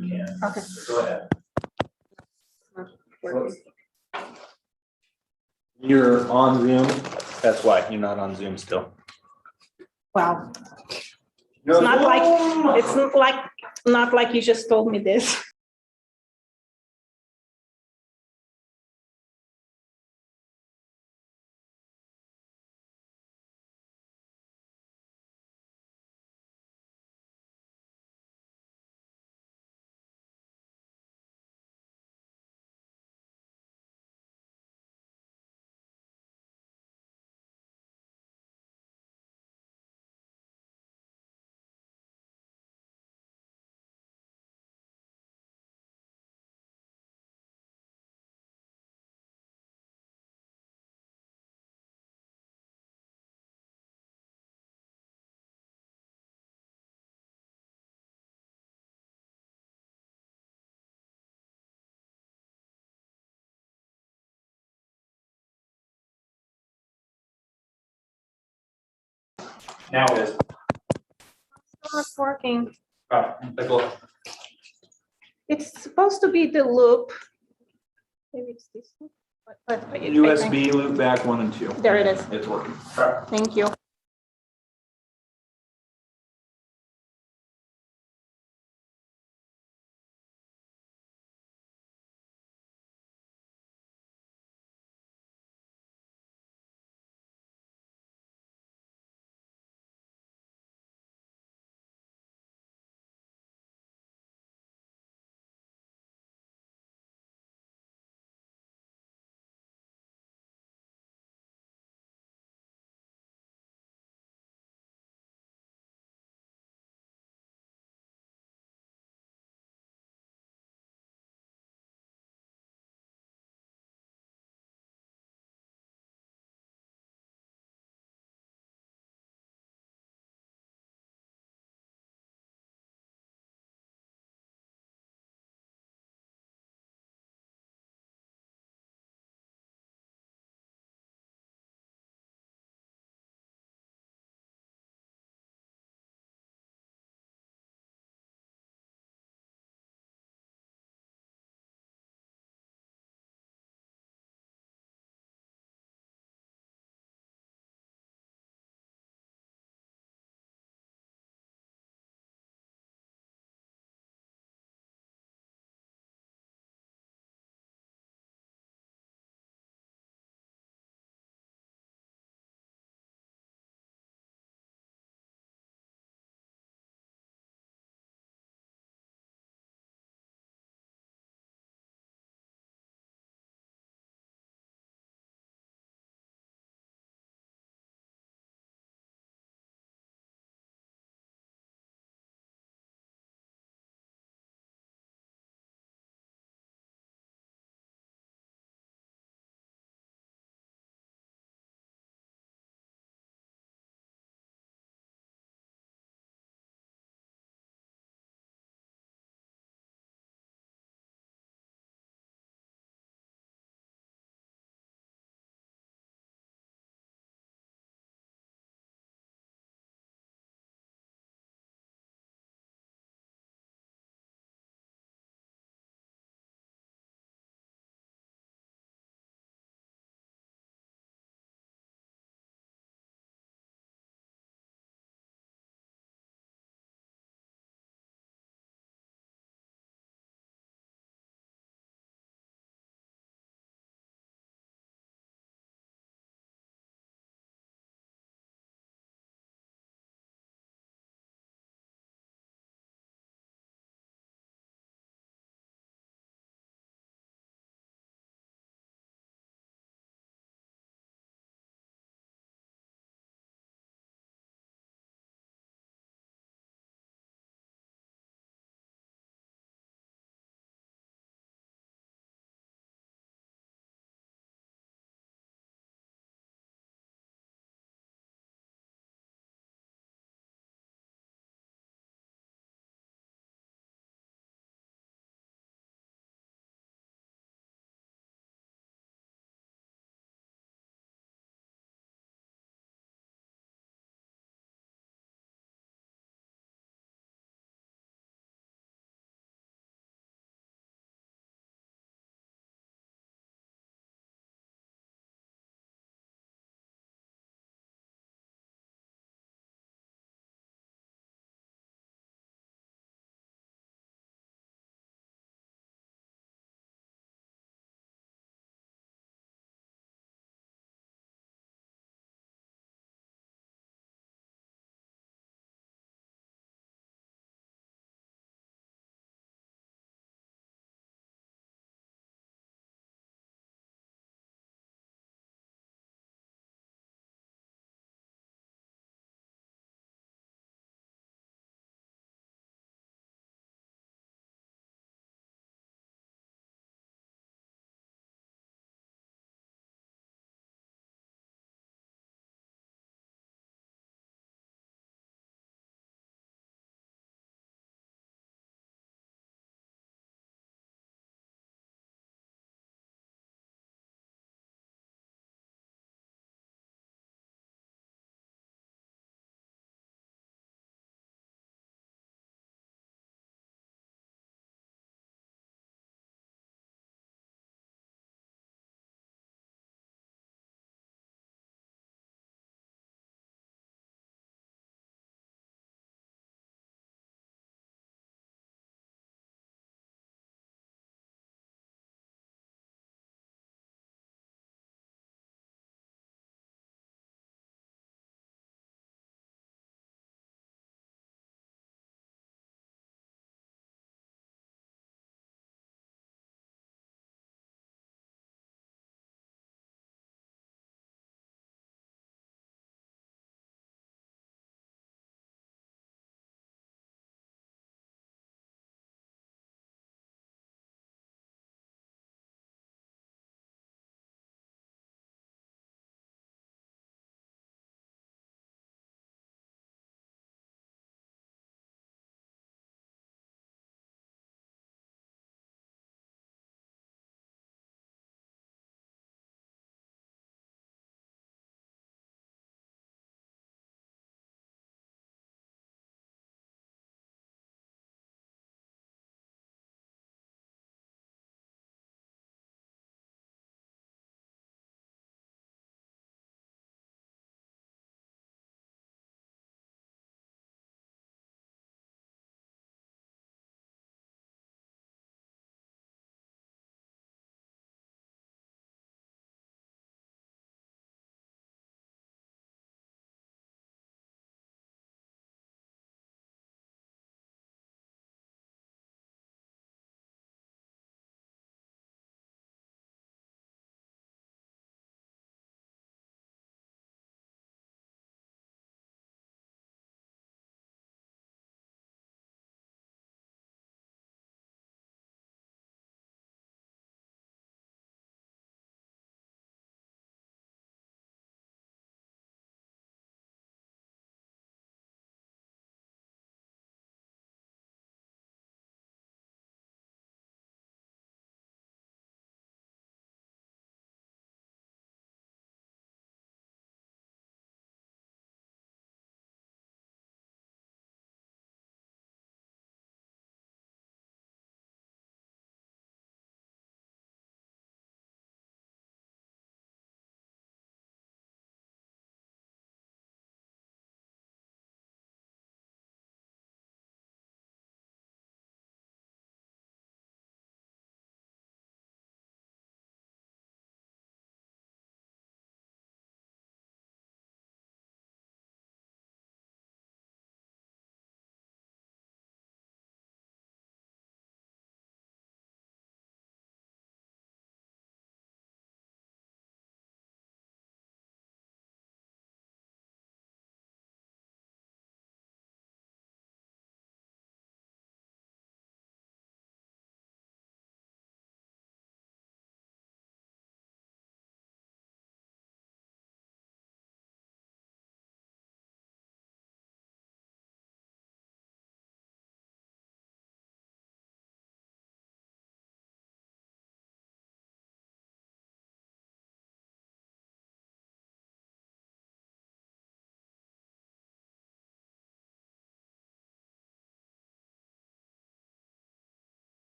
Okay. Go ahead. You're on Zoom. That's why you're not on Zoom still. Wow. It's not like you just told me this. Now it is. It's not working. Take a look. It's supposed to be the loop. Maybe it's this one. But I think- USB loop back 1 and 2. There it is. It's working. Thank you.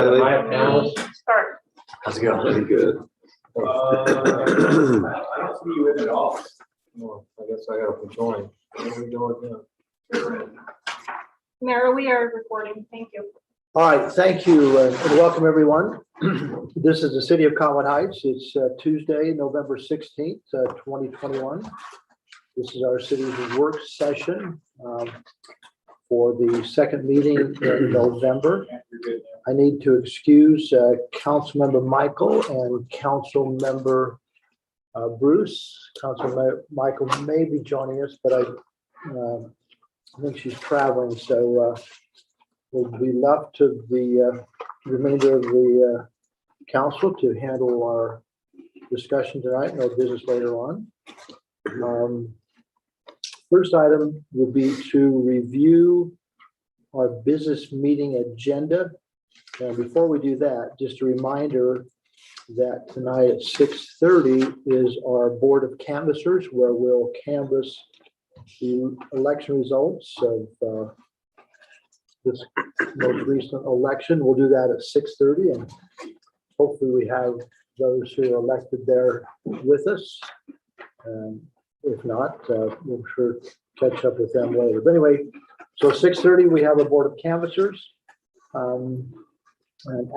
Hi, panelists. Start. How's it going? Pretty good. I don't see you in at all. Well, I guess I gotta join. Here we go again. Mara, we are recording. Thank you. All right, thank you, and welcome, everyone. This is the city of Cottonwood Heights. It's Tuesday, November 16th, 2021. This is our city's work session for the second meeting in November. I need to excuse Councilmember Michael and Councilmember Bruce. Councilmember Michael may be joining us, but I think she's traveling, so will be left to the remainder of the council to handle our discussion tonight. No business later on. First item will be to review our business meeting agenda. And before we do that, just a reminder that tonight at 6:30 is our Board of Canvassers, where we'll canvass the election results of this most recent election. We'll do that at 6:30, and hopefully we have those who are elected there with us. If not, we'll sure catch up with them later. But anyway, so 6:30 we have a Board of Canvassers, and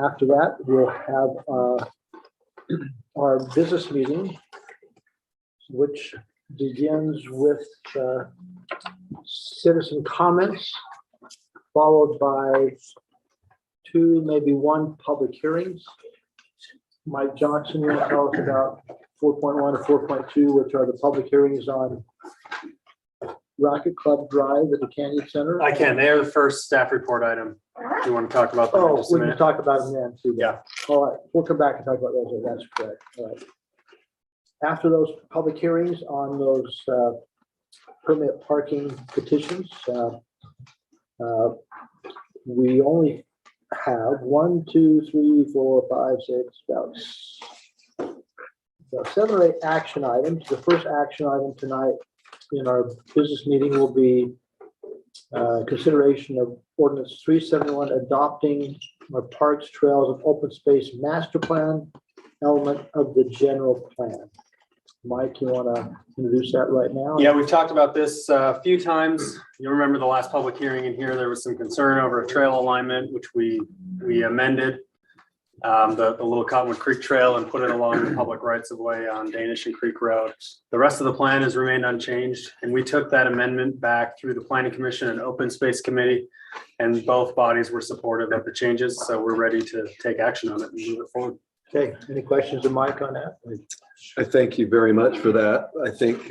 after that we'll have our business meeting, which begins with citizen comments, followed by 2, maybe 1 public hearings. Mike Johnson will tell us about 4.1 and 4.2, which are the public hearings on Rocket Club Drive at the Canyon Center. I can. They are the first staff report item. Do you want to talk about them in Oh, just a we can minute? talk about them then too. Yeah. All right, we'll come back and talk about those. That's correct. All right. After those public hearings on those permit parking petitions, we only have 1, 2, 3, 4, 5, 6, about 7 or 8 action items. The first action item tonight in our business meeting will be consideration of Ordinance 371, adopting our parks, trails, and open space master plan element of the general plan. Mike, you want to introduce that right now? Yeah, we've talked about this a few times. You remember the last public hearing in here, there was some concern over a trail alignment, which we amended. The little Cottonwood Creek Trail and put it along the public rights of way on Danish and Creek Road. The rest of the plan has remained unchanged, and we took that amendment back through the Planning Commission and Open Space Committee, and both bodies were supportive of the changes, so we're ready to take action on it and move it forward. Okay, any questions to Mike on that? I thank you very much for that. I think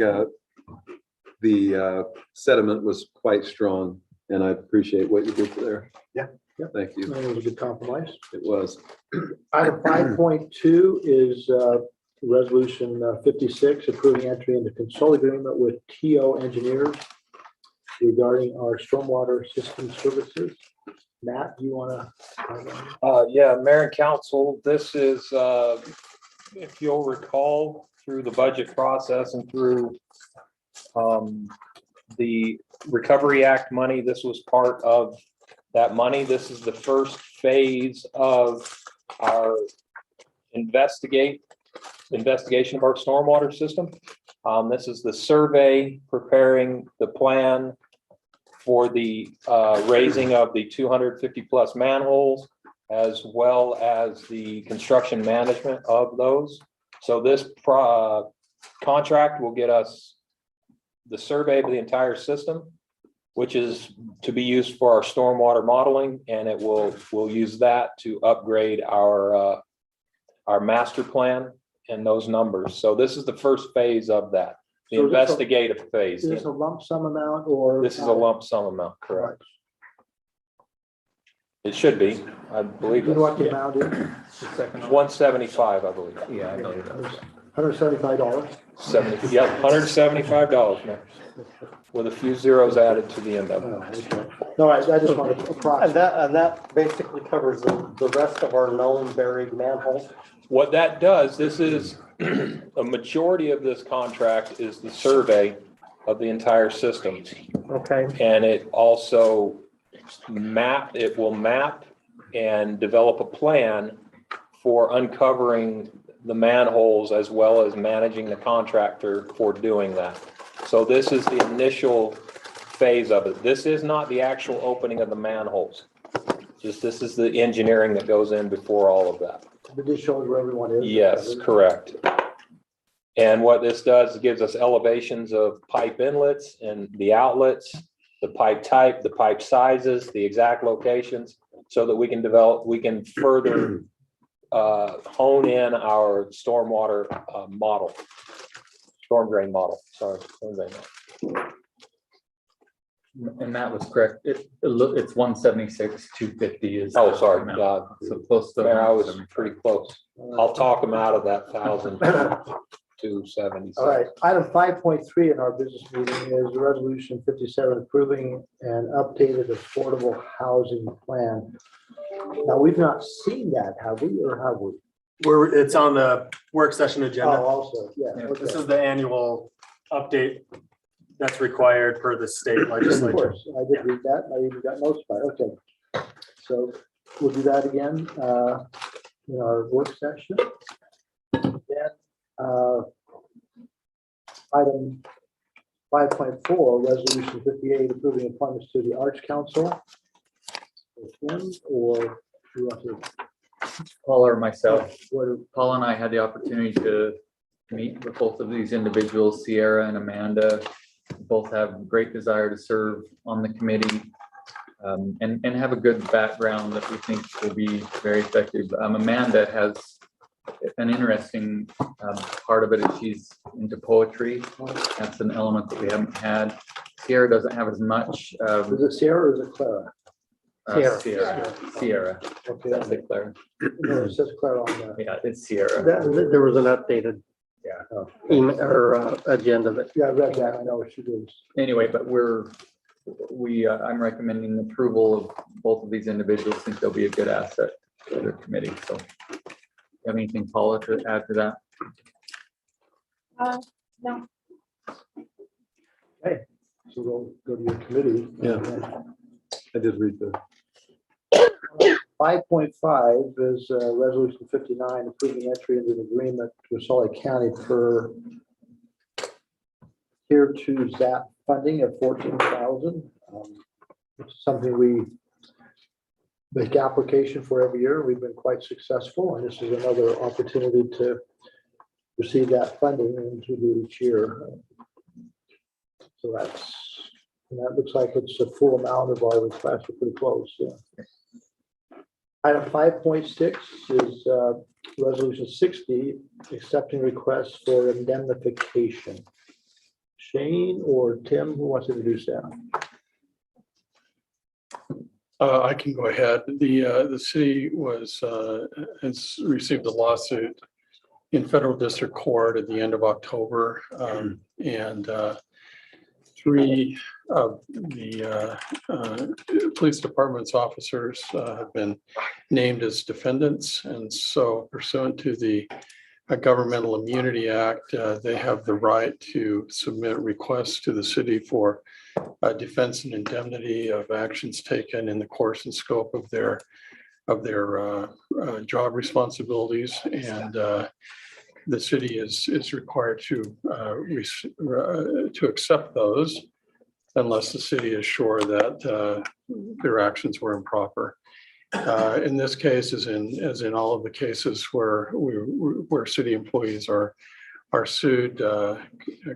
the sentiment was quite strong, and I appreciate what you did there. Yeah. Thank you. That was a good compromise. It was. Item 5.2 is resolution 56, approving entry into consult agreement with TO Engineers regarding our stormwater system services. Matt, do you want to? Yeah, Mayor and Council, this is, if you'll recall, through the budget process and through the Recovery Act money, this was part of that money. This is the first phase of our investigation of our stormwater system. This is the survey preparing the plan for the raising of the 250 plus manholes, as well as the construction management of those. So this contract will get us the survey of the entire system, which is to be used for our stormwater modeling, and we'll use that to upgrade our master plan and those numbers. So this is the first phase of that, the So is this a- investigative phase. Is this a lump sum amount or? This is a lump sum amount, correct? It should be, I believe. You know what the It's amount is? 175, I believe. Yeah, I know. $175. 70, yeah, $175, man, with a few zeros added to the end of Oh, it. okay. No, I just wanted to And approximate. that basically covers the rest of our known buried manholes. What that does, this is, a majority of this contract is the survey of the entire system. Okay. And it also will map and develop a plan for uncovering the manholes as well as managing the contractor for doing that. So this is the initial phase of it. This is not the actual opening of the manholes. Just this is the engineering that goes in before all of that. But this shows where everyone is. Yes, correct. And what this does, it gives us elevations of pipe inlets and the outlets, the pipe type, the pipe sizes, the exact locations, so that we can further hone in our stormwater model, storm drain model, sorry. Storm drain model. And that was correct. It's 176, 250 is. Oh, sorry, amount. God, So close to. there I was pretty close. I'll talk them out of that 1,270. All right, item 5.3 in our business meeting is resolution 57 approving an updated affordable housing plan. Now, we've not seen that, have we, or have we? It's on the work session Oh, agenda. also, yeah. This okay. is the annual update that's required per the state Of legislature. course, I did read that, and I even got notified, okay. So we'll do that again in our work session. Then item 5.4, resolution 58, approving appointments to the Arts Council. Him or you want to? Paul or myself, What, Paul and I had the opportunity to meet with both of these individuals, Sierra and Amanda. Both have great desire to serve on the committee and have a good background that we think will be very effective. Amanda has an interesting part of it is she's into poetry. That's an element that we haven't had. Sierra doesn't have as much. is it Sierra or is it Clara? Sierra. Okay, That's it, Clara. no, it says Clara on that. Yeah, it's Sierra. There was an updated Oh, email or agenda that. yeah, I read that, I know what she does. Anyway, but I'm recommending approval of both of these individuals. Think they'll be a good asset to the committee. So, you have anything, Paula, to add to that? No. So we'll go to your committee. Yeah. I did read the. 5.5 is resolution 59, approving entry into the agreement with Salt Lake County for tier 2 ZAP funding of 14,000. It's something we make application for every year. We've been quite successful, and this is another opportunity to receive that funding and to do each year. So that looks like it's a full amount of our request. We're pretty close. Yeah. Item 5.6 is resolution 60, accepting requests for indemnification. Shane or Tim, who wants to introduce that? I can go ahead. The city has received a lawsuit in federal district court at the end of October. And three of the police department's officers have been named as defendants. And so pursuant to the Governmental Immunity Act, they have the right to submit requests to the city for defense and indemnity of actions taken in the course and scope of their job responsibilities. And the city is required to accept those unless the city is sure that their actions were improper. In this case, as in all of the cases where city employees are sued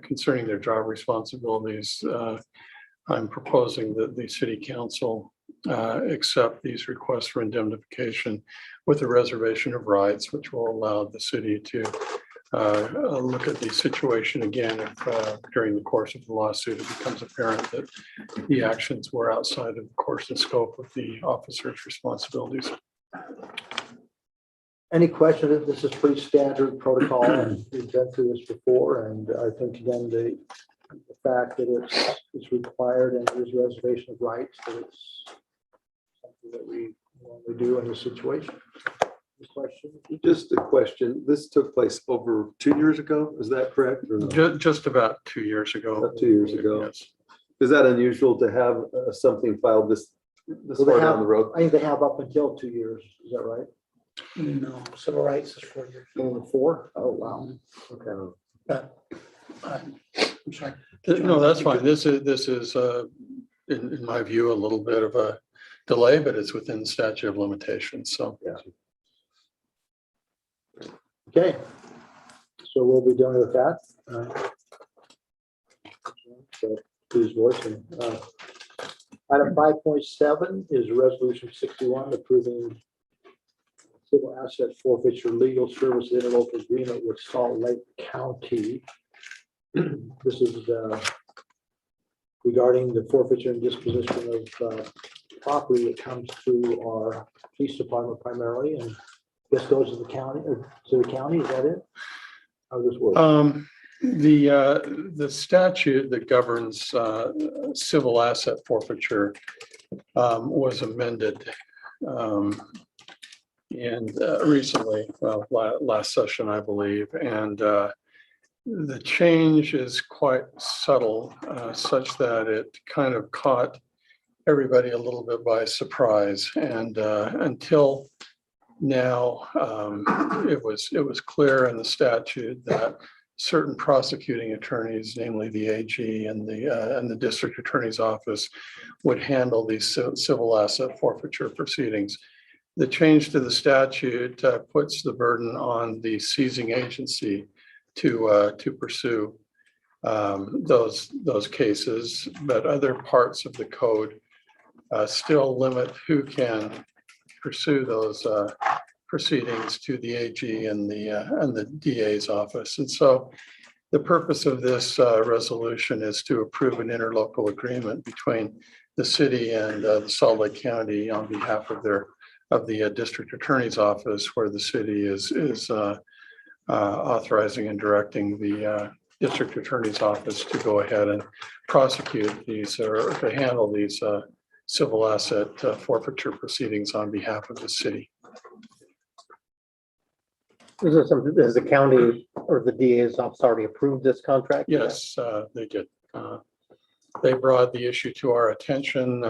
concerning their job responsibilities, I'm proposing that the city council accept these requests for indemnification with a reservation of rights, which will allow the city to look at the situation again if during the course of the lawsuit it becomes apparent that the actions were outside of the course and scope of the officer's responsibilities. Any questions? This is pretty standard protocol. We've been through this before, and I think again the fact that it's required and there's reservation of rights, that it's something that we normally do in this situation. Any question? Just a question. This took place over 2 years ago. Is that correct? Or no? Just about 2 years ago. About 2 years ago. Yes. Is that unusual to have something filed this This Well, they far have- down the road. I think they have up until 2 years. Is that right? No, civil rights is 4 years. Only 4? Oh, wow. Okay. But, I'm sorry. No, that's fine. This is, in my view, a little bit of a delay, but it's within the statute of limitations, so. Okay. So we'll be done with that. So please voice. Item 5.7 is resolution 61 approving civil asset forfeiture legal service interlocal agreement with Salt Lake County. This is regarding the forfeiture and disposition of property that comes through our police department primarily, and I guess goes to the county, or to the county. Is that it? How does this work? The statute that governs civil asset forfeiture was amended and recently, well, last session, I believe, and the change is quite subtle, such that it kind of caught everybody a little bit by surprise. And until now, it was clear in the statute that certain prosecuting attorneys, namely the AG and the district attorney's office, would handle these civil asset forfeiture proceedings. The change to the statute puts the burden on the seizing agency to pursue those cases, but other parts of the code still limit who can pursue those proceedings to the AG and the DA's office. And so the purpose of this resolution is to approve an interlocal agreement between the city and the Salt Lake County on behalf of the district attorney's office, where the city is authorizing and directing the district attorney's office to go ahead and prosecute these, or to handle these civil asset forfeiture proceedings on behalf of the city. Is there something, has the county or the DA's office already approved this contract? Yes, they did. They brought the issue to our attention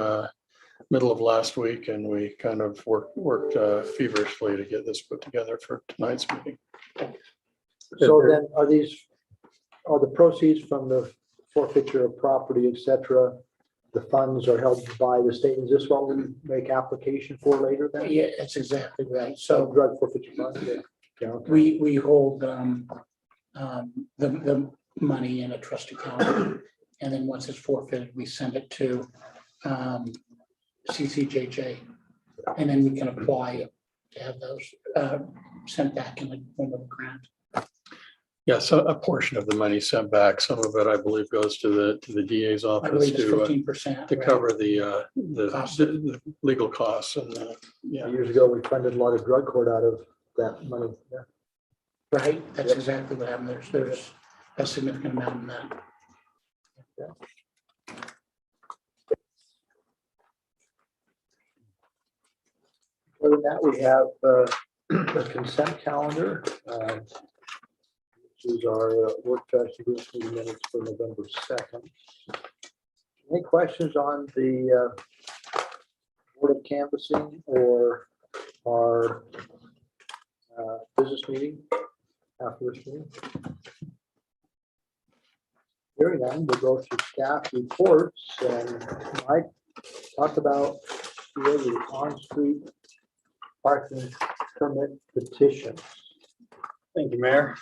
middle of last week, and we kind of worked feverishly to get this put together for tonight's meeting. So then are the proceeds from the forfeiture of property, et cetera, the funds are held by the state? Is this what we make application for later then? Yeah, that's exactly right. So So drug forfeiture funds, yeah. Yeah, okay. we hold the money in a trust account. And then once it's forfeited, we send it to CCJJ. And then we can apply to have those sent back in the form of a grant. Yeah, so a portion of the money sent back. Some of it, I believe, goes to the DA's I office believe it's to 15%. cover the Costs. the legal costs and yeah. Years ago, we funded a lot of drug court out of that money. Yeah. Right, that's exactly what happened. There's a significant amount in that. Other than that, we have the consent calendar. This is our work session minutes for November 2nd. Any questions on the Board of Canvassing or our business meeting after this meeting? Hearing none, we'll go to staff reports, and Mike, talk about the on-street parking permit petition. Thank you, Mayor.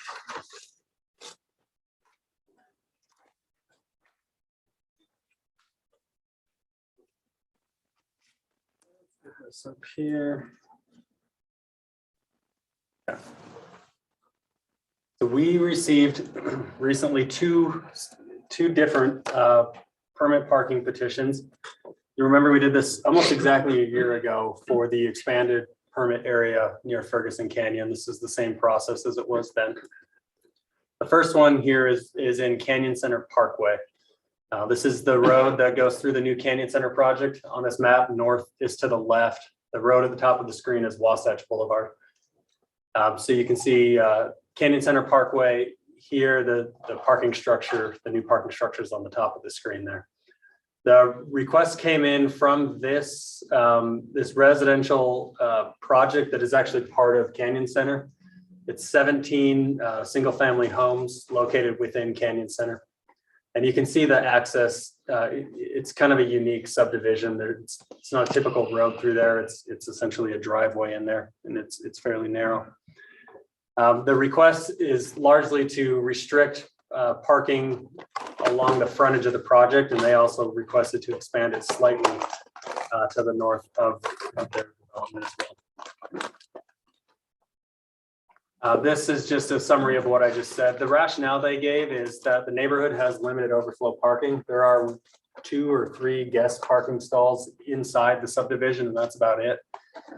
Put this up here. Yeah. So we received recently two different permit parking petitions. You remember we did this almost exactly a year ago for the expanded permit area near Ferguson Canyon. This is the same process as it was then. The first one here is in Canyon Center Parkway. This is the road that goes through the new Canyon Center project. On this map, north is to the left. The road at the top of the screen is Wasatch Boulevard. So you can see Canyon Center Parkway here, the parking structure, the new parking structure is on the top of the screen there. The request came in from this, this residential project that is actually part of Canyon Center. It's 17 single-family homes located within Canyon Center. And you can see the access, it's kind of a unique subdivision. It's not a typical road through there. It's essentially a driveway in there, and it's fairly narrow. The request is largely to restrict parking along the frontage of the project, and they also requested to expand it slightly to the north of their development as well. This is just a summary of what I just said. The rationale they gave is that the neighborhood has limited overflow parking. There are 2 or 3 guest parking stalls inside the subdivision, and that's about it.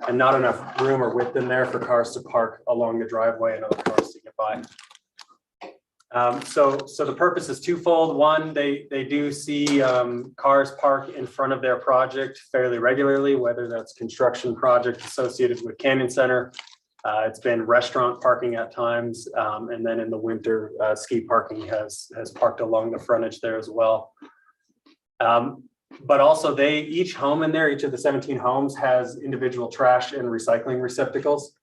And not enough room or width in there for cars to park along the driveway and other cars to get by. So the purpose is twofold. One, they do see cars park in front of their project fairly regularly, whether that's construction project associated with Canyon Center. It's been restaurant parking at times, and then in the winter, ski parking has parked along the frontage there as well. But also each home in there, each of the 17 homes has individual trash and recycling receptacles.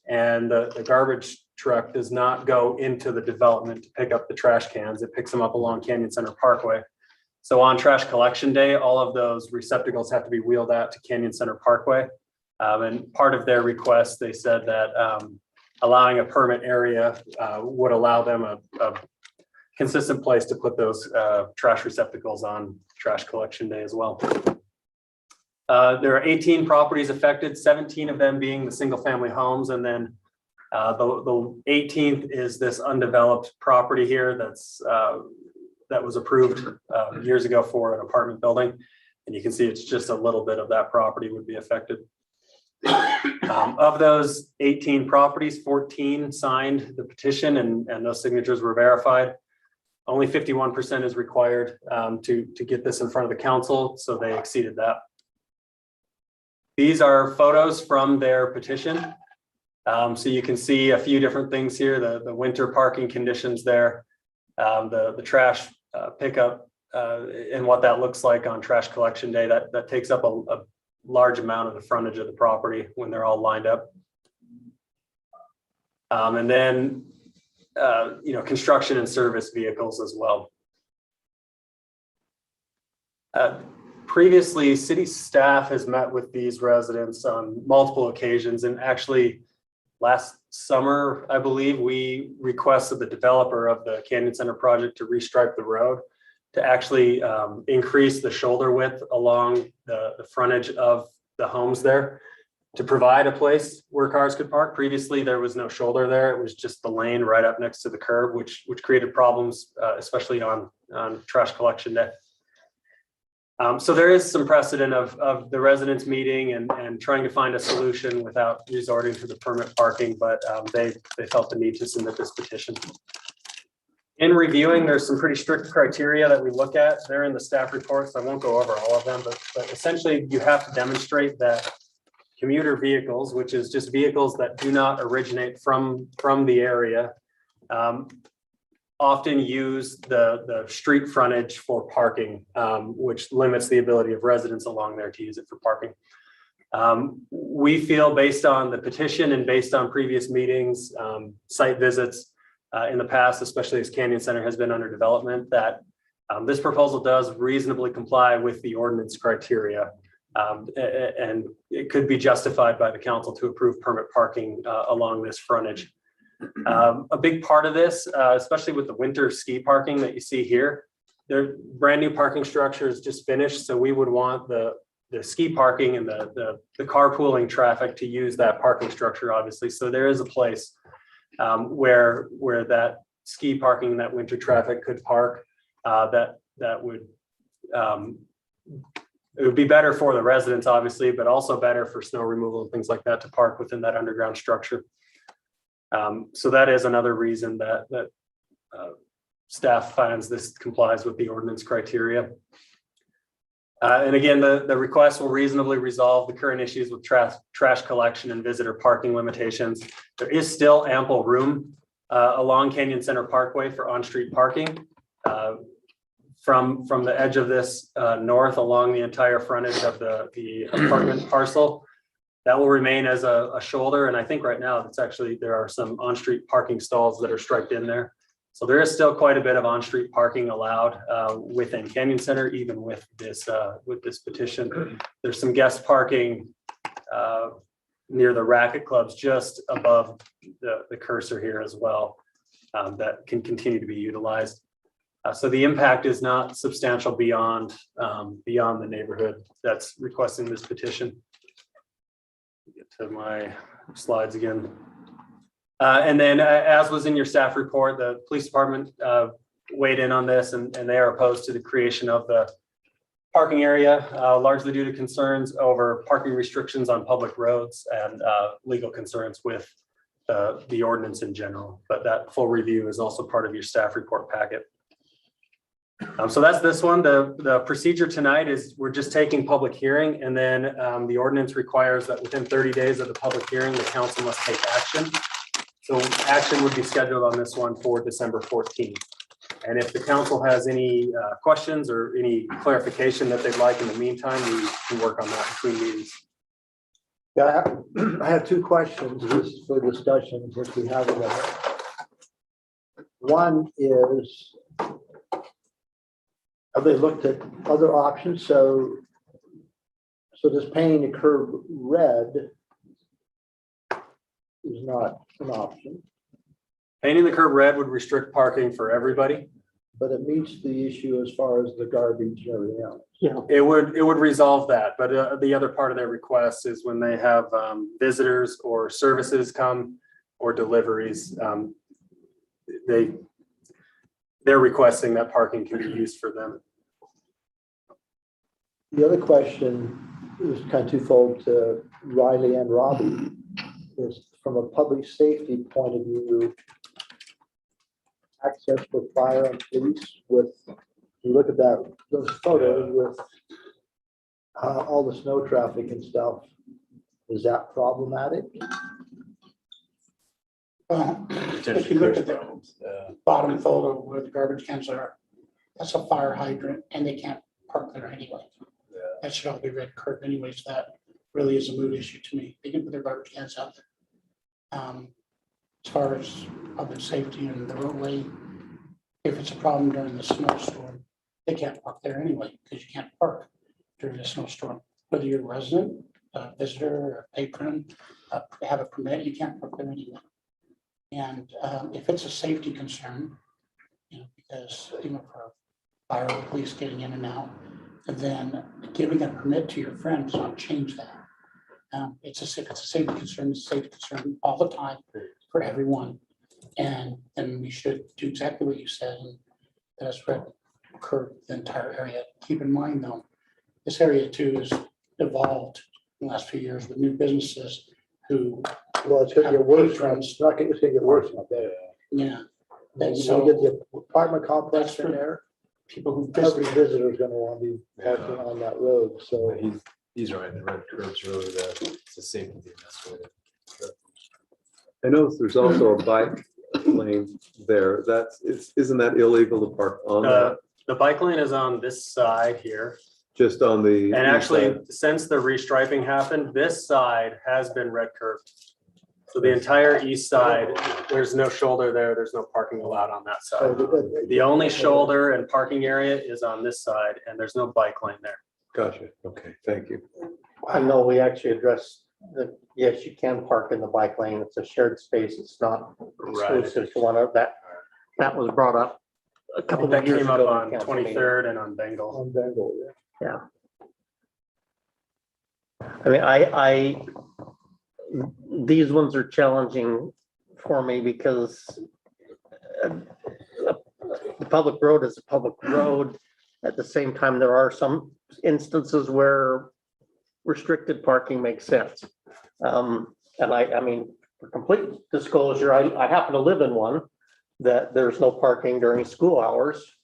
And the garbage truck does not go into the development to pick up the trash cans. It picks them up along Canyon Center Parkway. So on trash collection day, all of those receptacles have to be wheeled out to Canyon Center Parkway. And part of their request, they said that allowing a permit area would allow them a consistent place to put those trash receptacles on trash collection day as well. There are 18 properties affected, 17 of them being the single family homes. And then the 18th is this undeveloped property here that was approved years ago for an apartment building. And you can see it's just a little bit of that property would be affected. Of those 18 properties, 14 signed the petition and those signatures were verified. Only 51% is required to get this in front of the council, so they exceeded that. These are photos from their petition. So you can see a few different things here, the winter parking conditions there, the trash pickup and what that looks like on trash collection day. That takes up a large amount of the frontage of the property when they're all lined up. And then, construction and service vehicles as well. Previously, city staff has met with these residents on multiple occasions, and actually last summer, I believe, we requested the developer of the Canyon Center project to restripe the road to actually increase the shoulder width along the frontage of the homes there to provide a place where cars could park. Previously, there was no shoulder there. It was just the lane right up next to the curb, which created problems, especially on trash collection day. So there is some precedent of the residents meeting and trying to find a solution without resorting to the permit parking, but they felt the need to submit this petition. In reviewing, there's some pretty strict criteria that we look at. They're in the staff reports. So I won't go over all of them, but essentially you have to demonstrate that commuter vehicles, which is just vehicles that do not originate from the area, often use the street frontage for parking, which limits the ability of residents along there to use it for parking. We feel, based on the petition and based on previous meetings, site visits in the past, especially as Canyon Center has been under development, that this proposal does reasonably comply with the ordinance criteria. And it could be justified by the council to approve permit parking along this frontage. A big part of this, especially with the winter ski parking that you see here, their brand new parking structure is just finished. So we would want the ski parking and the carpooling traffic to use that parking structure, obviously. So there is a place where that ski parking, that winter traffic could park, that would, it would be better for the residents, obviously, but also better for snow removal and things like that to park within that underground structure. So that is another reason that staff finds this complies with the ordinance criteria. And again, the request will reasonably resolve the current issues with trash collection and visitor parking limitations. There is still ample room along Canyon Center Parkway for on-street parking. from the edge of this north along the entire frontage of the apartment parcel. That will remain as a shoulder, and I think right now it's actually, there are some on-street parking stalls that are striped in there. So there is still quite a bit of on-street parking allowed within Canyon Center, even with this petition. There's some guest parking near the racket clubs just above the cursor here as well, that can continue to be utilized. So the impact is not substantial beyond the neighborhood that's requesting this petition. Get to my slides again. And then as was in your staff report, the police department weighed in on this, and they are opposed to the creation of the parking area, largely due to concerns over parking restrictions on public roads and legal concerns with the ordinance in general. But that full review is also part of your staff report packet. So that's this one. The procedure tonight is we're just taking public hearing, and then the ordinance requires that within 30 days of the public hearing, the council must take action. So action would be scheduled on this one for December 14th. And if the council has any questions or any clarification that they'd like in the meantime, we can work on that between meetings. Yeah, I have two questions just for discussion, if we have a minute. One is, have they looked at other options? So does painting the curb red is not an option, Painting the curb red would restrict parking for everybody. but it meets the issue as far as the garbage and everything else. It would resolve that, but the other part of their request is when they have visitors or services come or deliveries, they're requesting that parking can be used for them. The other question is kind of twofold to Riley and Robbie, is from a public safety point of view, access for fire and police with, you look at those photos with all the snow traffic and stuff, is that problematic? If you look at the bottom photo where the garbage cans are, that's a fire hydrant and they can't park there anyway. That should all be red curb anyways. That really is a mood issue to me. They can put their garbage cans out there. As far as public safety and the roadway, if it's a problem during the snowstorm, they can't park there anyway, because you can't park during the snowstorm. Whether you're a resident, a visitor, or a patron, have a permit, you can't park there anyway. And if it's a safety concern, because for fire or police getting in and out, then giving a permit to your friend does not change that. If it's a safety concern, it's a safety concern all the time for everyone. And then we should do exactly what you said, and that's red curb the entire area. Keep in mind though, this area too has evolved in the last few years with new businesses who. Well, it's gonna get worse, it's gonna get worse, not better. Yeah. And So- so you get the apartment complex in there, People who every visit, visitor is gonna want to be parking on that road, so. He's right, the red curb's really it's a safety thing, that's what it. I know there's also a bike lane there. Isn't that illegal to park on that? The bike lane is on this side here. Just on the. And east actually, side? since the restriping happened, this side has been red curved. So the entire east side, there's no shoulder there. There's no parking allowed on that side. The only shoulder and parking area is on this side, and there's no bike lane there. Gotcha. Okay, thank you. I know we actually addressed that, yes, you can park in the bike lane. It's a shared space. It's not exclusive to one of that. That was brought up a couple That of years came up ago. on in council meeting. 23rd and on Bengal. On Bengal, yeah. I mean, these ones are challenging for me because the public road is a public road. At the same time, there are some instances where restricted parking makes sense. And I mean, for complete disclosure, I happen to live in one that there's no parking during school hours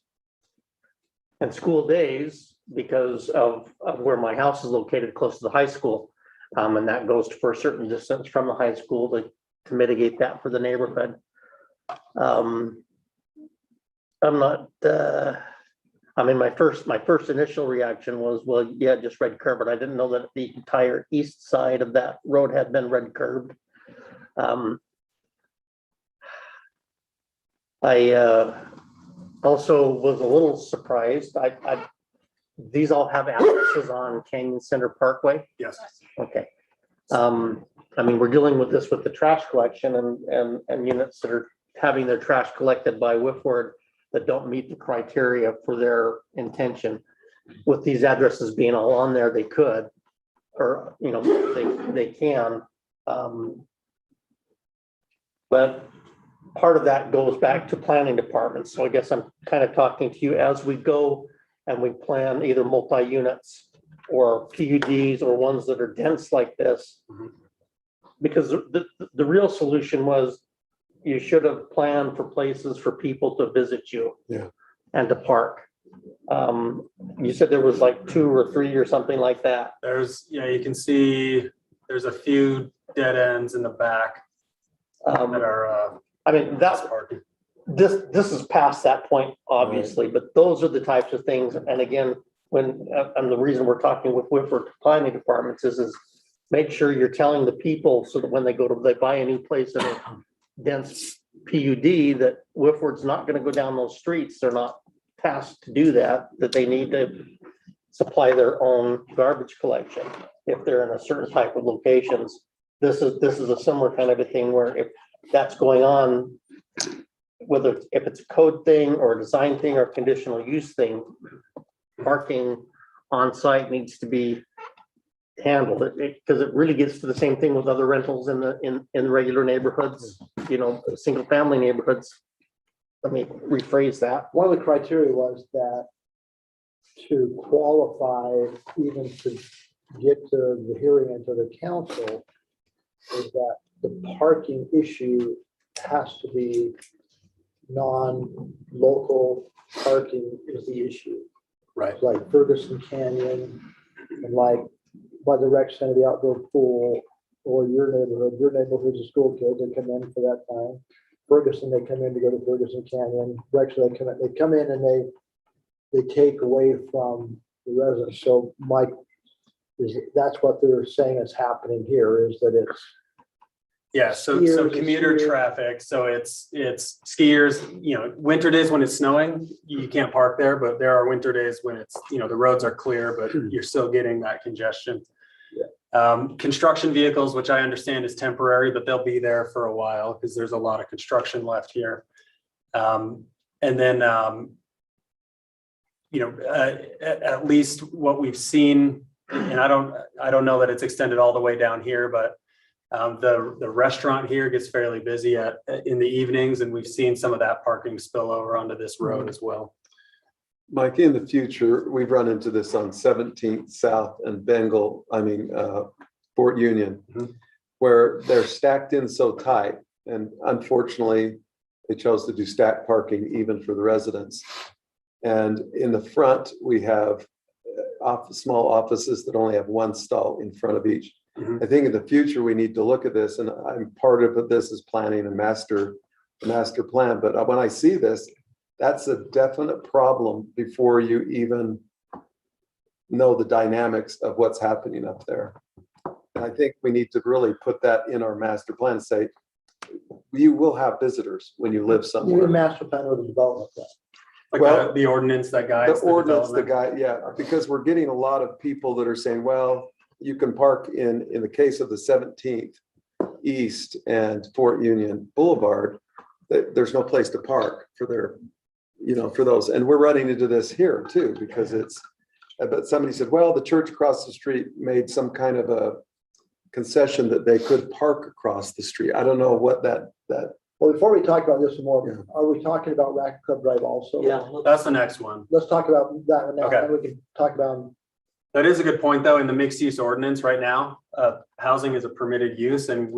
and school days because of where my house is located close to the high school. And that goes for a certain distance from the high school to mitigate that for the neighborhood. I'm not, I mean, my first initial reaction was, well, yeah, just red curb, but I didn't know that the entire east side of that road had been red curbed. I also was a little surprised. These all have addresses on Canyon Center Parkway. Yes. Okay. I mean, we're dealing with this with the trash collection and units that are having their trash collected by Whitford that don't meet the criteria for their intention. With these addresses being all on there, they could, or, you know, they can. But part of that goes back to planning departments. So I guess I'm kind of talking to you as we go and we plan either multi-units or PUDs or ones that are dense like this. Because the real solution was you should have planned for places for people to visit you. Yeah. And to park. You said there was like 2 or 3 or something like that. There's, yeah, you can see there's a few dead ends in the back that are I mean, that's parking. this is past that point, obviously, but those are the types of things. And again, when and the reason we're talking with Whitford planning departments is make sure you're telling the people so that when they buy a new place in a dense PUD, that Whitford's not going to go down those streets. They're not tasked to do that, that they need to supply their own garbage collection if they're in a certain type of locations. This is a similar kind of a thing where if that's going on, whether if it's a code thing or a design thing or a conditional use thing, parking on site needs to be handled because it really gets to the same thing with other rentals in regular neighborhoods, you know, single family neighborhoods. Let me rephrase that. One of the criteria was that to qualify, even to get to the hearing and to the council, is that the parking issue has to be non-local parking is the issue. Right. Like Ferguson Canyon and like by the rec center, the outdoor pool, or your neighborhood's a school kid, they come in for that time. Ferguson, they come in to go to Ferguson Canyon. Rec, they come in and they take away from the residents. So Mike, that's what they're saying is happening here, is that it's Yeah, so skiers, commuter skiers. traffic, so it's skiers, you know, winter days when it's snowing, you can't park there, but there are winter days when it's, you know, the roads are clear, but you're still getting that congestion. Construction vehicles, which I understand is temporary, but they'll be there for a while because there's a lot of construction left here. And then, you know, at least what we've seen, and I don't know that it's extended all the way down here, but the restaurant here gets fairly busy in the evenings, and we've seen some of that parking spill over onto this road as well. Mike, in the future, we've run into this on 17th South and Fort Union, where they're stacked in so tight. And unfortunately, they chose to do stacked parking even for the residents. And in the front, we have small offices that only have one stall in front of each. I think in the future, we need to look at this, and I'm part of this is planning a master plan. But when I see this, that's a definite problem before you even know the dynamics of what's happening up there. And I think we need to really put that in our master plan and say, you will have visitors when you live you somewhere. need a master plan or the development plan. Like Well, the ordinance that guides The ordinance, the development. guy, yeah, because we're getting a lot of people that are saying, well, you can park in the case of the 17th East and Fort Union Boulevard, there's no place to park for their, you know, for those. And we're running into this here too, because but somebody said, well, the church across the street made some kind of a concession that they could park across the street. I don't know what that. Well, before we talk about this more, Yeah. are we talking about Racket Club Drive also? Yeah. That's the next one. Let's talk about that one now, Okay. and we can talk about. That is a good point, though. In the mixed use ordinance right now, housing is a permitted use, and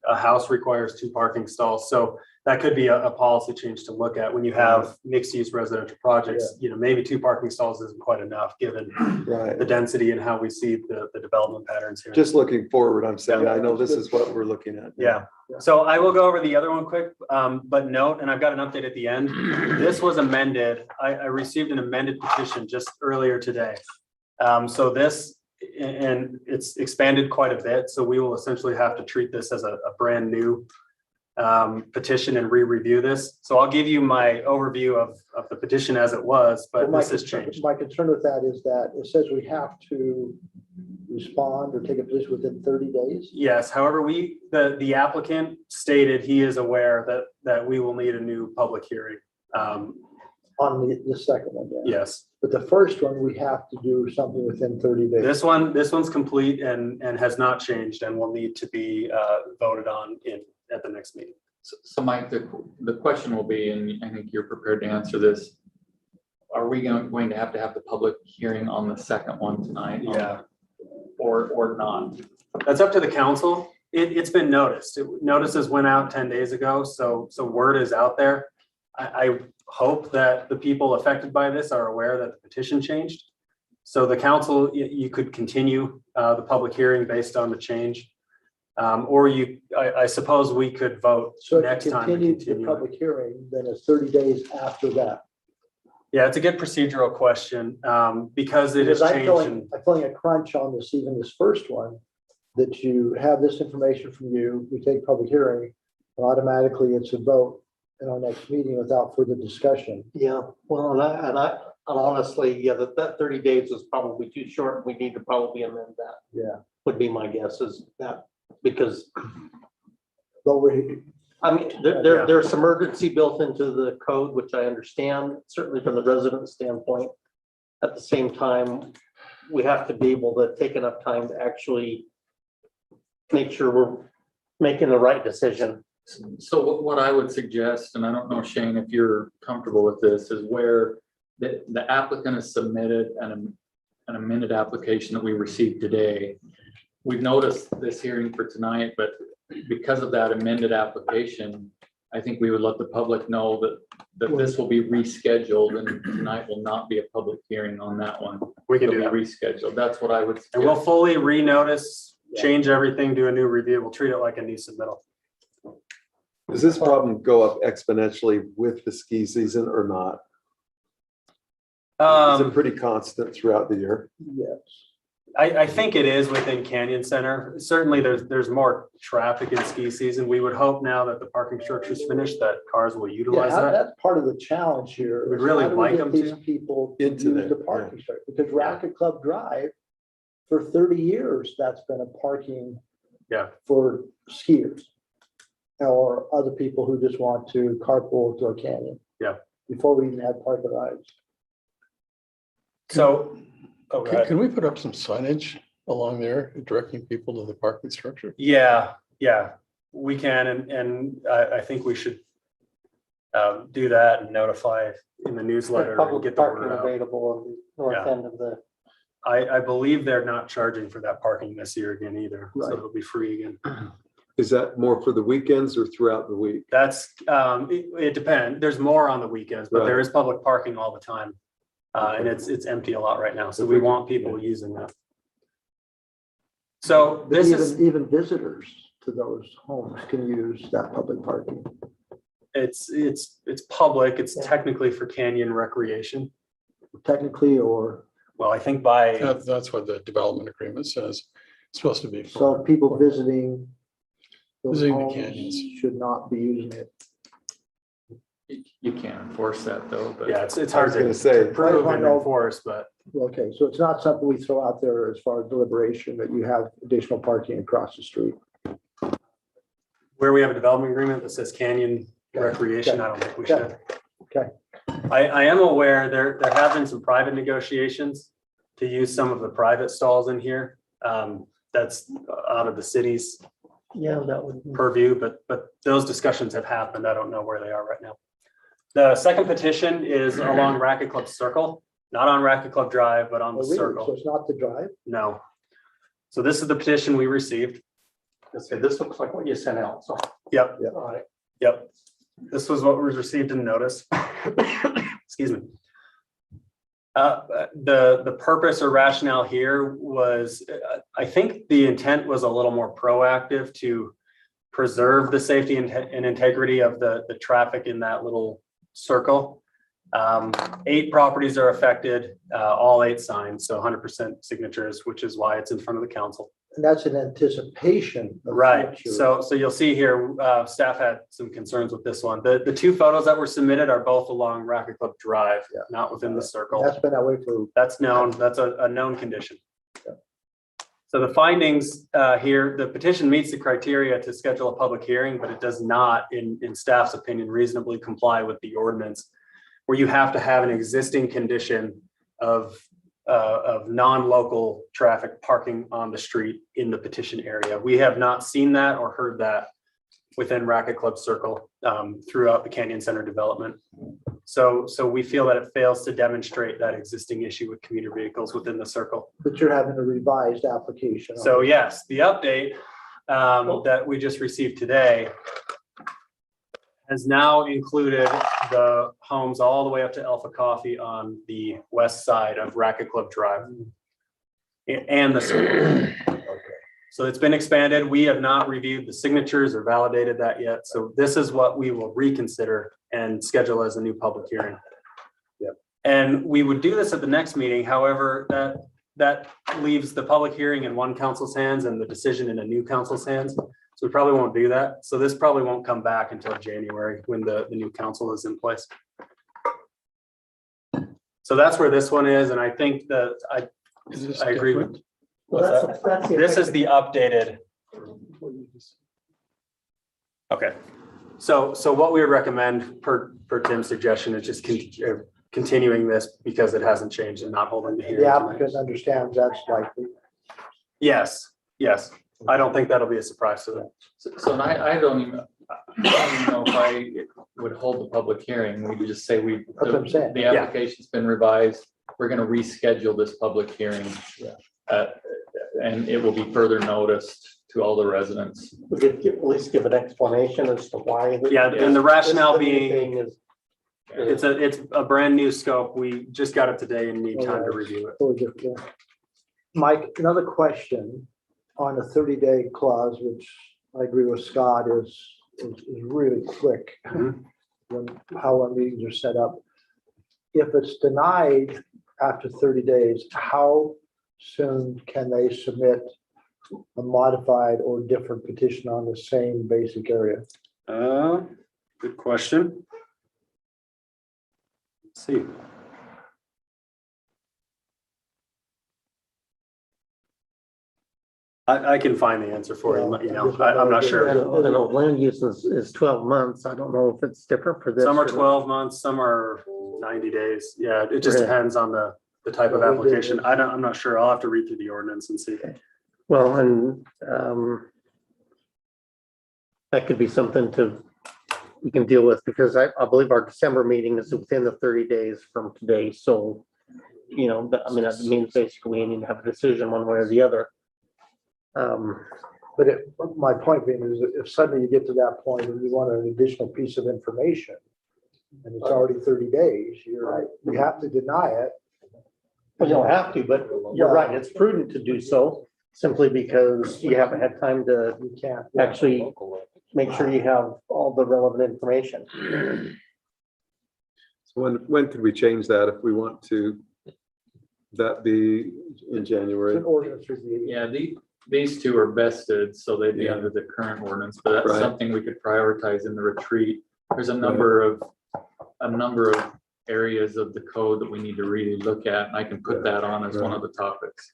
a house requires 2 parking stalls. So that could be a policy change to look at when you have mixed use residential projects. You know, maybe 2 parking stalls isn't quite enough given Right. the density and how we see the development patterns here. Just looking forward, I'm saying, I know this is what we're looking at. Yeah. So I will go over the other one quick, but note, and I've got an update at the end. This was amended. I received an amended petition just earlier today. So this, and it's expanded quite a bit. So we will essentially have to treat this as a brand new petition and re-review this. So I'll give you my overview of the petition as it was, but this has changed. My concern with that is that it says we have to respond or take a position within 30 days. Yes, however, the applicant stated he is aware that we will need a new public hearing. On the second one, yeah. Yes, But the first one, we have to do something within 30 days. this one's complete and has not changed and will need to be voted on at the next meeting. So Mike, the question will be, and I think you're prepared to answer this. Are we going to have the public hearing on the second one tonight? Yeah. Or not? That's up to the council. It's been noticed. Notices went out 10 days ago, so word is out there. I hope that the people affected by this are aware that the petition changed. So the council, you could continue the public hearing based on the change. Or I suppose we could vote So if next you time to continue the continue. public hearing, then it's 30 days after that. Yeah, it's a good procedural question because it has Because changed. I'm feeling a crunch on this, even this first one, that you have this information from you, we take public hearing, and automatically it's a vote in our next meeting without further discussion. Yeah, well, and honestly, yeah, that 30 days is probably too short. We need to probably amend that. Yeah. Would be my guess is that, because, But we, I mean, there's some urgency built into the code, which I understand, certainly from the resident standpoint. At the same time, we have to be able to take enough time to actually make sure we're making the right decision. So what I would suggest, and I don't know, Shane, if you're comfortable with this, is where the applicant has submitted an amended application that we received today. We've noticed this hearing for tonight, but because of that amended application, I think we would let the public know that this will be rescheduled and tonight will not be a public hearing on that one. We can It'll do be that. rescheduled. That's what I would And we'll suggest. fully renotice, change everything, do a new review. We'll treat it like a new submittal. Does this problem go up exponentially with the ski season or not? Is it pretty constant throughout the year? yes. I think it is within Canyon Center. Certainly, there's more traffic in ski season. We would hope now that the parking structure is finished, that cars will Yeah, utilize that. that's part of the challenge here. We'd is really how do we like get them these to. people Into use there, the parking structure, because Racket Club Drive, for 30 years, that's been a parking Yeah. for skiers or other people who just want to carpool to a canyon. Yeah. Before we even had park rides. So, oh, go Can ahead. can we put up some signage along there directing people to the parking structure? Yeah, we can, and I think we should do that and notify in the newsletter and Public get the parking word out. available on the north Yeah. end of the. I believe they're not charging for that parking this year again either, so Right. it'll be free again. Is that more for the weekends or throughout the week? That's, it depends. There's more on the weekends, but there is public parking all the time. And it's empty a lot right now, so we want people using that. So But this is, even visitors to those homes can use that public parking. it's public. It's Yeah. technically for canyon recreation. Technically, or Well, I think by, That's what the development agreement says. It's supposed to be so for, people visiting those Visiting the homes canyons. should not be using it. You can't enforce that though, but. yeah, it's I was hard gonna to say, prove I and know. enforce, but Okay, so it's not something we throw out there as far as deliberation that you have additional parking across the street. where we have a development agreement that says canyon Okay. recreation, I don't think we should. Okay. I am aware there have been some private negotiations to use some of the private stalls in here. That's out of the city's Yeah, that would. purview, but those discussions have happened. I don't know where they are right now. The second petition is along Racket Club Circle, not on Racket Club Drive, but on Oh, the really? So circle. it's not the drive? No. So this is the petition we received. Okay, this looks like what you sent out, so. Yep, All right. yep. This was what was received in notice. Excuse me. The purpose or rationale here was, I think the intent was a little more proactive to preserve the safety and integrity of the traffic in that little circle. 8 properties are affected, all 8 signs, so 100% signatures, which is why it's in front of the council. And that's an anticipation. of Right, future. so you'll see here, staff had some concerns with this one. The 2 photos that were submitted are both along Racket Club Drive, not within the circle. That's been that way for. That's known, that's a known condition. So the findings here, the petition meets the criteria to schedule a public hearing, but it does not, in staff's opinion, reasonably comply with the ordinance, where you have to have an existing condition of non-local traffic parking on the street in the petition area. We have not seen that or heard that within Racket Club Circle throughout the Canyon Center development. So we feel that it fails to demonstrate that existing issue with commuter vehicles within the circle. But you're having a revised application. So yes, the update that we just received today has now included the homes all the way up to Alpha Coffee on the west side of Racket Club Drive and the circle. So it's been expanded. We have not reviewed the signatures or validated that yet. So this is what we will reconsider and schedule as a new public hearing. Yep. And we would do this at the next meeting. However, that leaves the public hearing in one council's hands and the decision in a new council's hands. So we probably won't do that. So this probably won't come back until January when the new council is in place. So that's where this one is. And I think that Is this I agree different? with. Well, that's the This is the updated. Okay. So what we would recommend per Tim's suggestion is just continuing this because it hasn't changed and not holding the hearing. The tonight. applicant understands that's likely. Yes, yes. I don't think that'll be a surprise to them. So and I don't even know if I would hold the public hearing. We would just say That's what I'm saying. the application's been revised. We're gonna reschedule this public hearing. And it will be further noticed to all the residents. We could at least give an explanation as to why. Yeah, and the rationale this being, thing is- it's a brand new scope. We just got it today and need time to review it. Mike, another question on a 30-day clause, which I agree with Scott is really quick. When how our meetings are set up. If it's denied after 30 days, how soon can they submit a modified or different petition on the same basic area? Good question. Let's see. I can find the answer for you, I'm not sure. I don't know, land use is 12 months. I don't know if it's different for this. Some are or not. 12 months, some are 90 days. Yeah, it just Right. depends on the type of application. I'm not sure. I'll have to read through the ordinance and see. Well, and that could be something we can deal with because I believe our December meeting is within the 30 days from today. So, that means basically we need to have a decision one way or the other. But my point being is that if suddenly you get to that point and you want an additional piece of information and it's already 30 days, you're right, you have to deny it. Well, you don't have to, but you're right. It's prudent to do so simply because you haven't had time to You can't. actually make sure you have all the relevant information. So when could we change that if we want to? That be in It's January? an ordinance review. Yeah, these 2 are vested, so they'd be Yeah. under the current ordinance, but that's Right. something we could prioritize in the retreat. There's a number of areas of the code that we need to really look at, and I can put that on as one of the topics.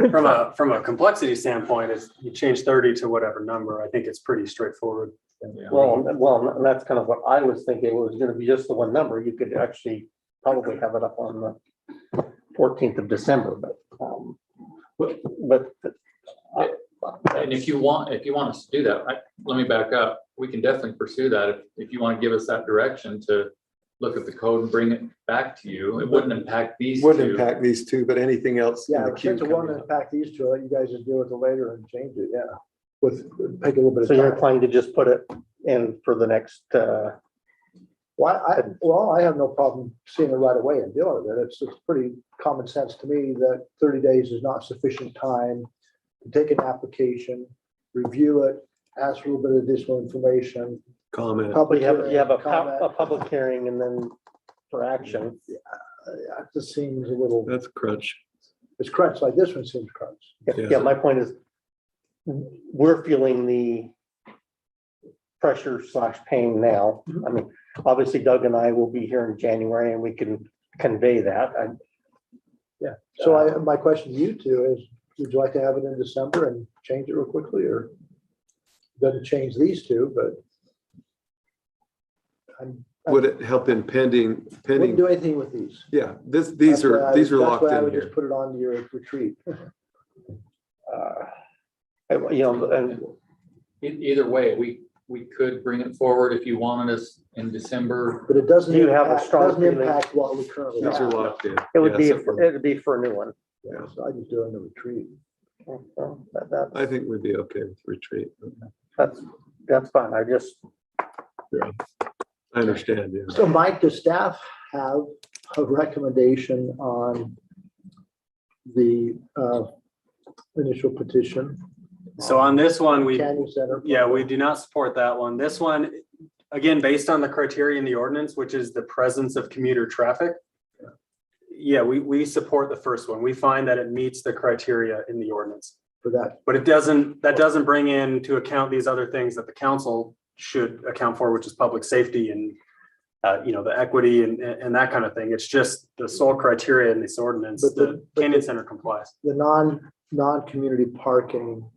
From a complexity standpoint, is you change 30 to whatever number. I think it's pretty straightforward. Yeah. Well, and that's kind of what I was thinking. It was going to be just the one number. You could actually probably have it up on the 14th of December, but And if you want us to do that, let me back up. We can definitely pursue that. If you want to give us that direction to look at the code and bring it back to you, it wouldn't impact these 2. Wouldn't impact these 2, but anything else in Yeah, the queue since it won't coming up. impact these 2, let you guys just deal with it later and change it, yeah. take a little bit So of you're time. inclined to just put it in for the next, Well, I have no problem seeing it right away and dealing with it. It's pretty common sense to me that 30 days is not sufficient time to take an application, review it, ask for a little bit of additional information. Comment. Public you have hearing, a comment. public hearing and then for action. That just seems a little, That's crunch. it's crunch, like this one seems crunch. Yeah, my point is, we're feeling the pressure / pain now. I mean, obviously Doug and I will be here in January and we can convey that. So my question to you two is, would you like to have it in December and change it real quickly, or doesn't change these two, but I Would it help in pending, wouldn't do anything with these. yeah, these That's are, why these are that's locked why I in would here. just put it on your retreat. You know, and Either way, we could bring it forward if you wanted us in December. But it doesn't You have a impact, strong doesn't feeling. impact what we currently These are have. locked in. it would be, Yeah, so it'd be for a new one. Yeah, so I just do it in the retreat. So I think we'd be okay with retreat. that's fine. I just, I understand, yeah. So Mike, does staff have a recommendation on the initial petition? So on this one, we, Canyon Center? yeah, we do not support that one. This one, again, based on the criteria in the ordinance, which is the presence of commuter traffic. Yeah, we support the first one. We find that it meets the criteria in the ordinance. For that, But that doesn't bring into account these other things that the council should account for, which is public safety and the equity and that kind of thing. It's just the sole criteria in this ordinance. But The Canyon Center complies. the non-community parking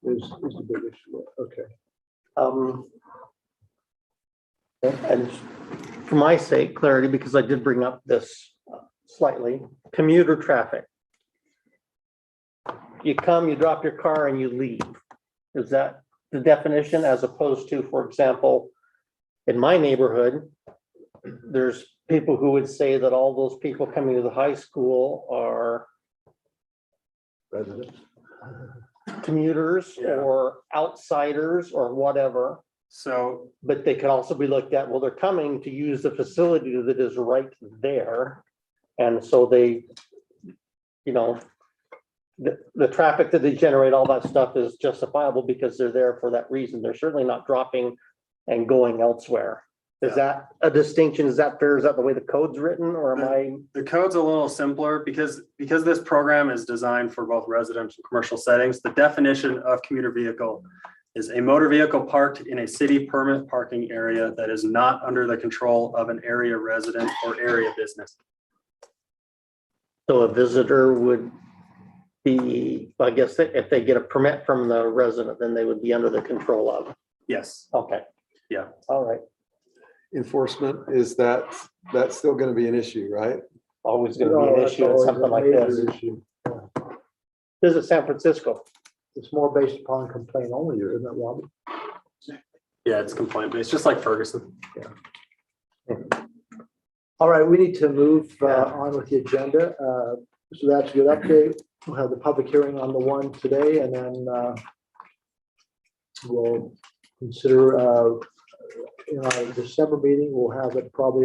is a big issue. Okay. and for my sake, clarity, because I did bring up this slightly, commuter traffic. You come, you drop your car and you leave. Is that the definition, as opposed to, for example, in my neighborhood, there's people who would say that all those people coming to the high school are Residents. commuters or outsiders or whatever, So but they could also be looked at, well, they're coming to use the facility that is right there. And so they, the traffic that they generate, all that stuff is justifiable because they're there for that reason. They're certainly not dropping and going elsewhere. Is that a distinction? Is that fair? Is that the way the code's written, or am I? the code's a little simpler because this program is designed for both residential and commercial settings. The definition of commuter vehicle is a motor vehicle parked in a city permit parking area that is not under the control of an area resident or area business. So a visitor would be, I guess, if they get a permit from the resident, then they would be under the control of. Yes. Okay. Yeah. All right. Enforcement, that's still gonna be an issue, right? Always going to be an issue in something like this. Visit San Francisco. It's more based upon complaint only, isn't it, Robbie? Yeah, it's complaint based, just like Ferguson. All right, we need to move on with the agenda. So that's a good update. We'll have the public hearing on the one today, and then we'll consider in our December meeting, we'll have it probably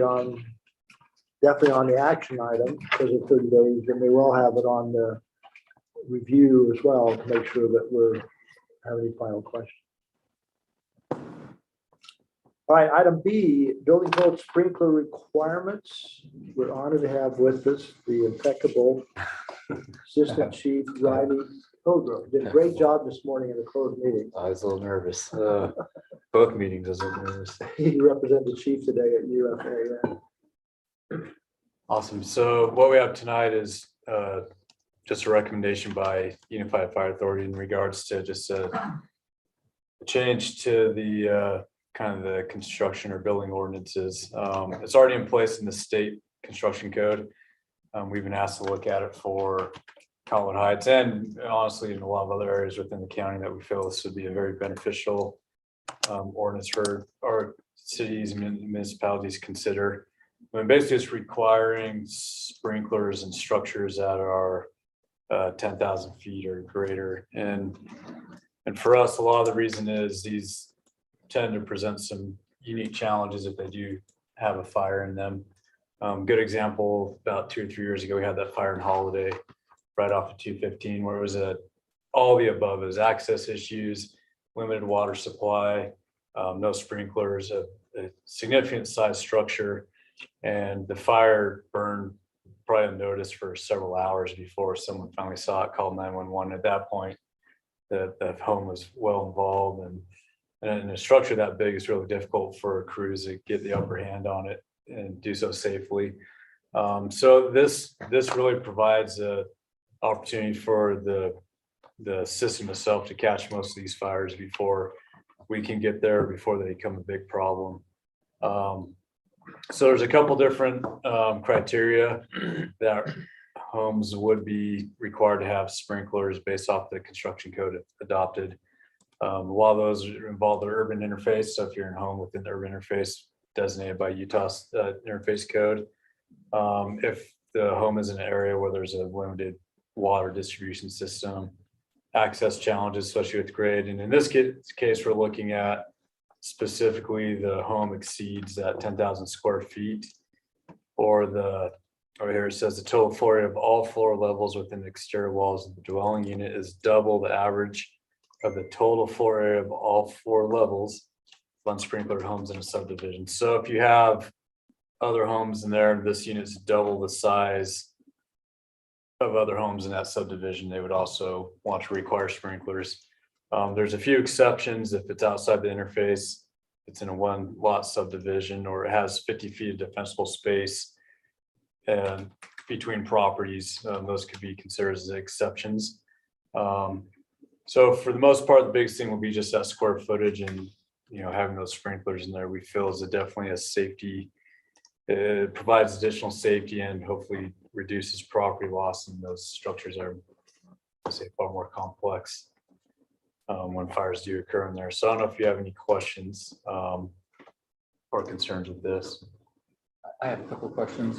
definitely on the action item because of 30 days, and we will have it on the review as well to make sure that we're having any final questions. All right, item B, building code sprinkler requirements. We're honored to have with us the impeccable Assistant Chief Riley Pilgrim. Did a great job this morning in the closed meeting. I was a little nervous. Both meetings I was a little nervous. He represented the chief today at UFA. Awesome. So what we have tonight is just a recommendation by Unified Fire Authority in regards to just a change to the kind of the construction or building ordinances. It's already in place in the state construction code. We've been asked to look at it for Cottonwood Heights and honestly in a lot of other areas within the county that we feel this would be a very beneficial ordinance for our cities and municipalities to consider. I mean, basically it's requiring sprinklers and structures that are 10,000 feet or greater. And And for us, a lot of the reason is these tend to present some unique challenges if they do have a fire in them. Good example, about 2 or 3 years ago, we had that fire in Holiday right off of 215, where it was all the above. It was access issues, limited water supply, no sprinklers, a significant size structure. And the fire burned probably unnoticed for several hours before someone finally saw it, called 911. At that point, the home was well involved, and a structure that big is really difficult for crews to get the upper hand on it and do so safely. So this really provides a opportunity for the system itself to catch most of these fires before we can get there, before they become a big problem. So there's a couple different criteria that homes would be required to have sprinklers based off the construction code adopted. A lot of those involve the urban interface. So if you're in a home within the urban interface designated by Utah's interface code, if the home is in an area where there's a limited water distribution system, access challenges, especially with grade. And in this case, we're looking at specifically the home exceeds that 10,000 square feet, or over here it says the total floor area of all floor levels within the exterior walls of the dwelling unit is double the average of the total floor area of all floor levels of unsprinklered homes in a subdivision. So if you have other homes in there, this unit's double the size of other homes in that subdivision, they would also want to require sprinklers. There's a few exceptions if it's outside the interface, it's in a 1 lot subdivision, or it has 50 feet of defensible space and between properties, those could be considered as exceptions. So for the most part, the biggest thing will be just that square footage, and having those sprinklers in there, we feel is definitely a safety. It provides additional safety and hopefully reduces property loss, and those structures are, say, far more complex when fires do occur in there. So I don't know if you have any questions or concerns with this. I have a couple of questions.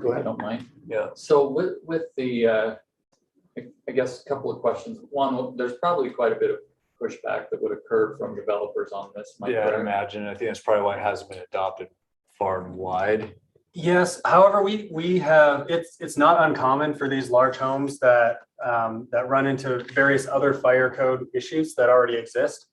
Go ahead. If you don't mind. Yeah. So with the, I guess, a couple of questions. One, there's probably quite a bit of pushback that would occur from developers on this. Am I Yeah, I'd correct? imagine. I think that's probably why it hasn't been adopted far and wide. Yes, however, we have, it's not uncommon for these large homes that run into various other fire code issues that already exist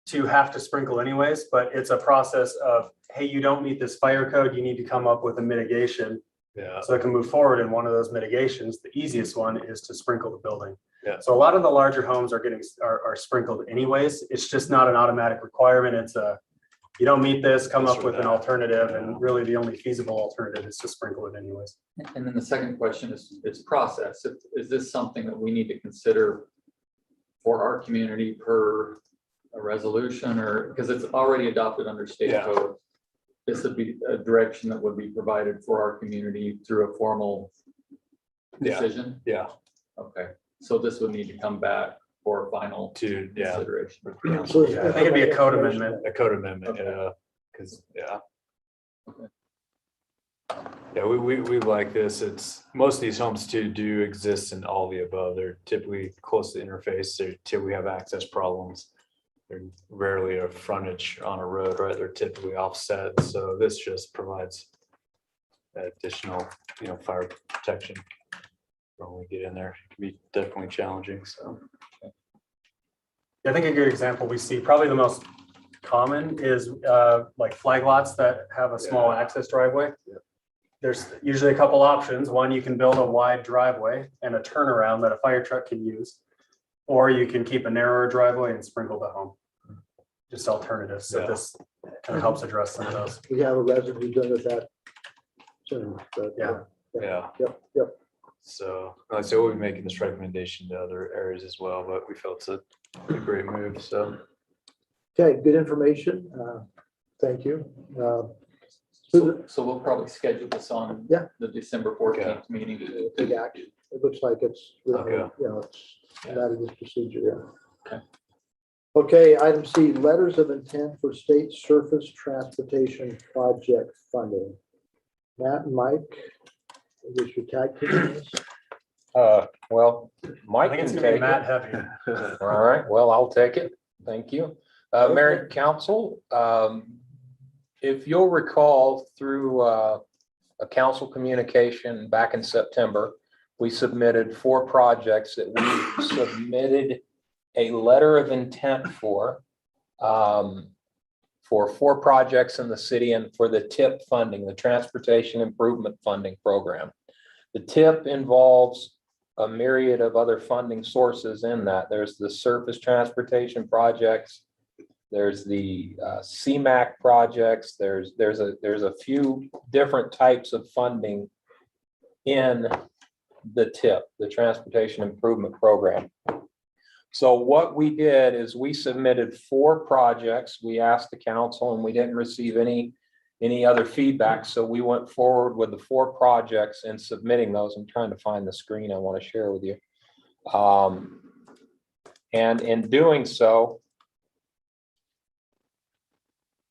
to have to sprinkle anyways, but it's a process of, hey, you don't meet this fire code, you need to come up with a mitigation. Yeah. So it can move forward, and one of those mitigations, the easiest one, is to sprinkle the building. Yeah. So a lot of the larger homes are sprinkled anyways. It's just not an automatic requirement. It's you don't meet this, come up with an alternative, and really the only feasible alternative is to sprinkle it anyways. And then the second question is process. Is this something that we need to consider for our community per a resolution, or because it's already adopted under state code? This would be a direction that would be provided for our community through a formal decision? Yeah. Okay, so this would need to come back for final consideration. So Yeah, I think it'd be a code amendment. A code amendment, yeah, because, yeah, we like this. It's, most of these homes too do exist in all the above. They're typically close to the interface. They typically have access problems. They're rarely a frontage on a road, right? They're typically offset. So this just provides additional, fire protection when we get in there. It can be definitely challenging, so. I think a good example we see, probably the most common, is like flag lots that have a small access driveway. There's usually a couple options. One, you can build a wide driveway and a turnaround that a fire truck can use, or you can keep a narrower driveway and sprinkle the home. Just alternatives. So this kind of helps address some of those. We have a resident who's done with that soon. But, Yeah. Yep. So like I said, we'll be making this recommendation to other areas as well, but we felt it's a great move, so. Okay, good information. Thank you. So we'll probably schedule this on the December 14th meeting. Big action. It looks like it's, it's that is this procedure, Okay. Okay, item C, letters of intent for state surface transportation project funding. Matt and Mike, I guess your tag team is. Well, I Mike think can it's gonna be take Matt it. heavy. All right, well, I'll take it. Thank you. Mayor and Council, if you'll recall through a council communication back in September, we submitted 4 projects that we submitted a letter of intent for 4 projects in the city and for the TIP funding, the Transportation Improvement Funding Program. The TIP involves a myriad of other funding sources in that. There's the surface transportation projects. There's the CMAC projects. There's a few different types of funding in the TIP, the Transportation Improvement Program. So what we did is we submitted 4 projects. We asked the council and we didn't receive any other feedback. So we went forward with the 4 projects and submitting those. I'm trying to find the screen I want to share with you. And in doing so,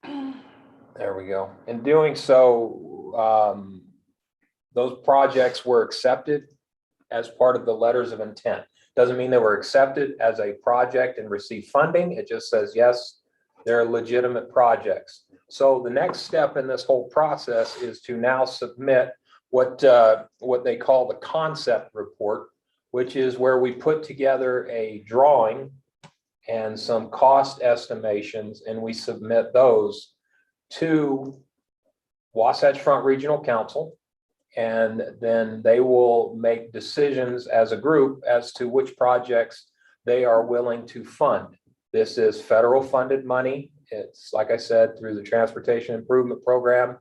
there we go. In doing so, those projects were accepted as part of the letters of intent. Doesn't mean they were accepted as a project and received funding. It just says, yes, they're legitimate projects. So the next step in this whole process is to now submit what they call the concept report, which is where we put together a drawing and some cost estimations, and we submit those to Wasatch Front Regional Council. And then they will make decisions as a group as to which projects they are willing to fund. This is federal funded money. It's, like I said, through the Transportation Improvement Program.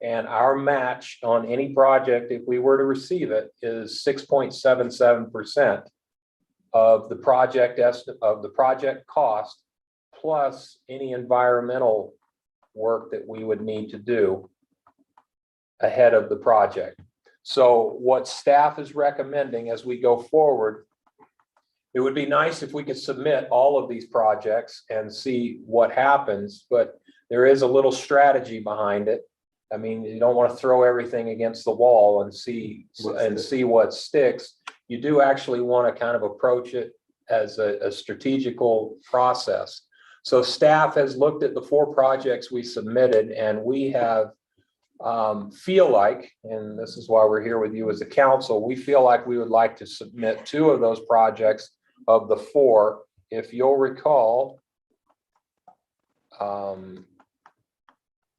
And our match on any project, if we were to receive it, is 6.77% of the project cost, plus any environmental work that we would need to do ahead of the project. So what staff is recommending as we go forward, it would be nice if we could submit all of these projects and see what happens, but there is a little strategy behind it. I mean, you don't want to throw everything against the wall and see what sticks. You do actually want to kind of approach it as a strategical process. So staff has looked at the 4 projects we submitted, and we have feel like, and this is why we're here with you as a council, we feel like we would like to submit 2 of those projects of the 4. If you'll recall, all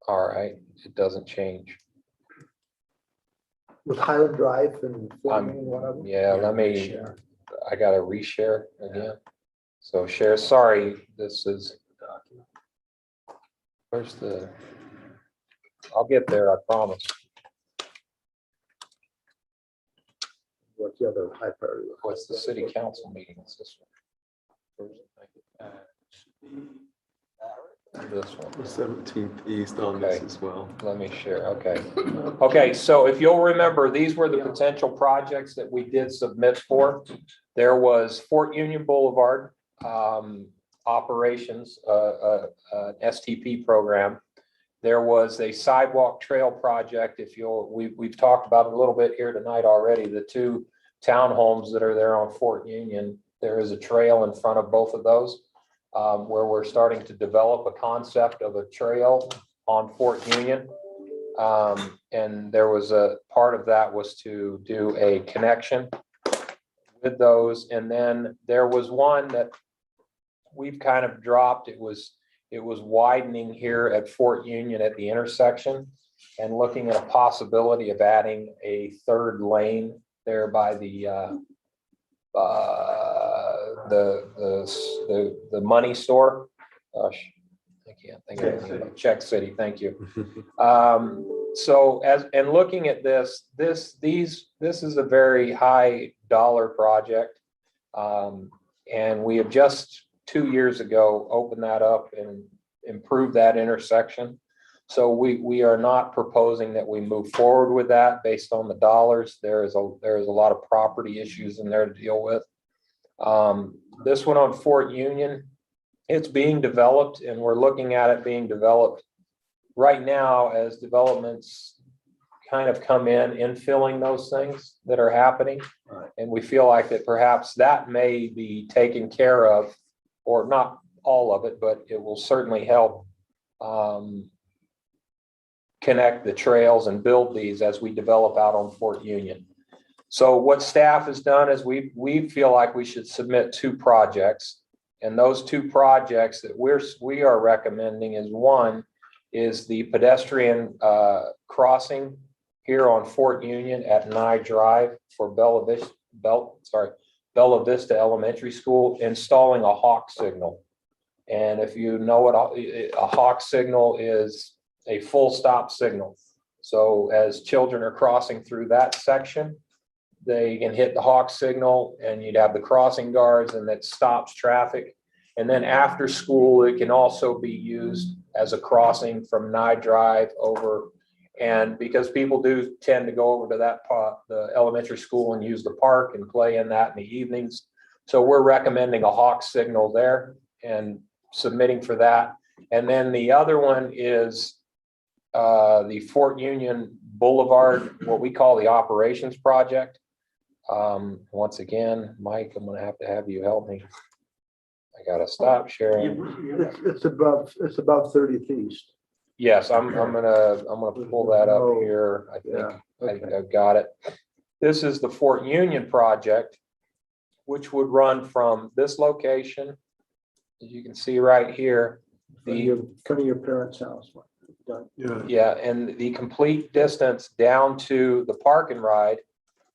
right, it doesn't change. Was Highland Drive and Fort Wayne one of them? Yeah, I gotta reshare again. So share, sorry, this is, where's I'll get there, I promise. What's the other high priority? What's the city council meeting? It's this one. This one. The 17th east on this Okay. as well. Let me share, okay. Okay, so if you'll remember, these were the potential projects that we did submit for. There was Fort Union Boulevard operations, STP program. There was a sidewalk trail project. If we've talked about it a little bit here tonight already, the 2 townhomes that are there on Fort Union, there is a trail in front of both of those where we're starting to develop a concept of a trail on Fort Union. And there was a part of that was to do a connection with those. And then there was one that we've kind of dropped. It was widening here at Fort Union at the intersection and looking at a possibility of adding a 3rd lane there by the money store. Gosh, I can't think of anything about Check City. Thank you. So looking at this is a very high dollar project. And we have just 2 years ago opened that up and improved that intersection. So we are not proposing that we move forward with that based on the dollars. There is a lot of property issues in there to deal with. This one on Fort Union, it's being developed, and we're looking at it being developed right now as developments kind of come in filling those things that are happening. Right. And we feel like that perhaps that may be taken care of, or not all of it, but it will certainly help connect the trails and build these as we develop out on Fort Union. So what staff has done is we feel like we should submit 2 projects. And those 2 projects that we are recommending is, one is the pedestrian crossing here on Fort Union at Nye Drive for Bella Vista Elementary School, installing a hawk signal. And if you know what a hawk signal is, a full stop signal. So as children are crossing through that section, they can hit the hawk signal and you'd have the crossing guards, and that stops traffic. And then after school, it can also be used as a crossing from Nye Drive over. And because people do tend to go over to that part, the elementary school, and use the park and play in that in the evenings. So we're recommending a hawk signal there and submitting for that. And then the other one is the Fort Union Boulevard, what we call the operations project. Once again, Mike, I'm gonna have you help me. I gotta stop sharing. It's above 30th East. Yes, I'm gonna pull that up here. I think I've got it. This is the Fort Union project, which would run from this location, as you can see right here. Come to your parents' house. Done. Yeah, and the complete distance down to the park and ride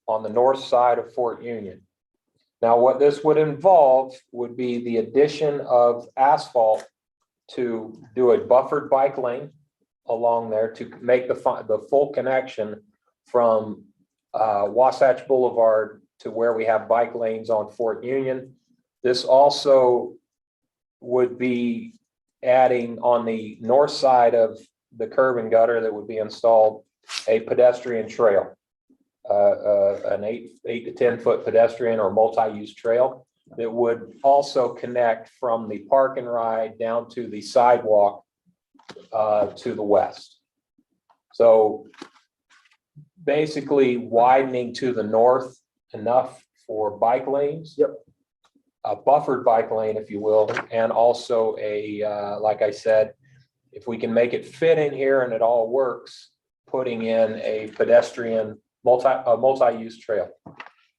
on the north side of Fort Union. Now, what this would involve would be the addition of asphalt to do a buffered bike lane along there to make the full connection from Wasatch Boulevard to where we have bike lanes on Fort Union. This also would be adding on the north side of the curb and gutter that would be installed a pedestrian trail, an 8 to 10 foot pedestrian or multi-use trail that would also connect from the park and ride down to the sidewalk to the west. So basically widening to the north enough for bike lanes. Yep. A buffered bike lane, if you will, and also like I said, if we can make it fit in here and it all works, putting in a pedestrian multi-use trail.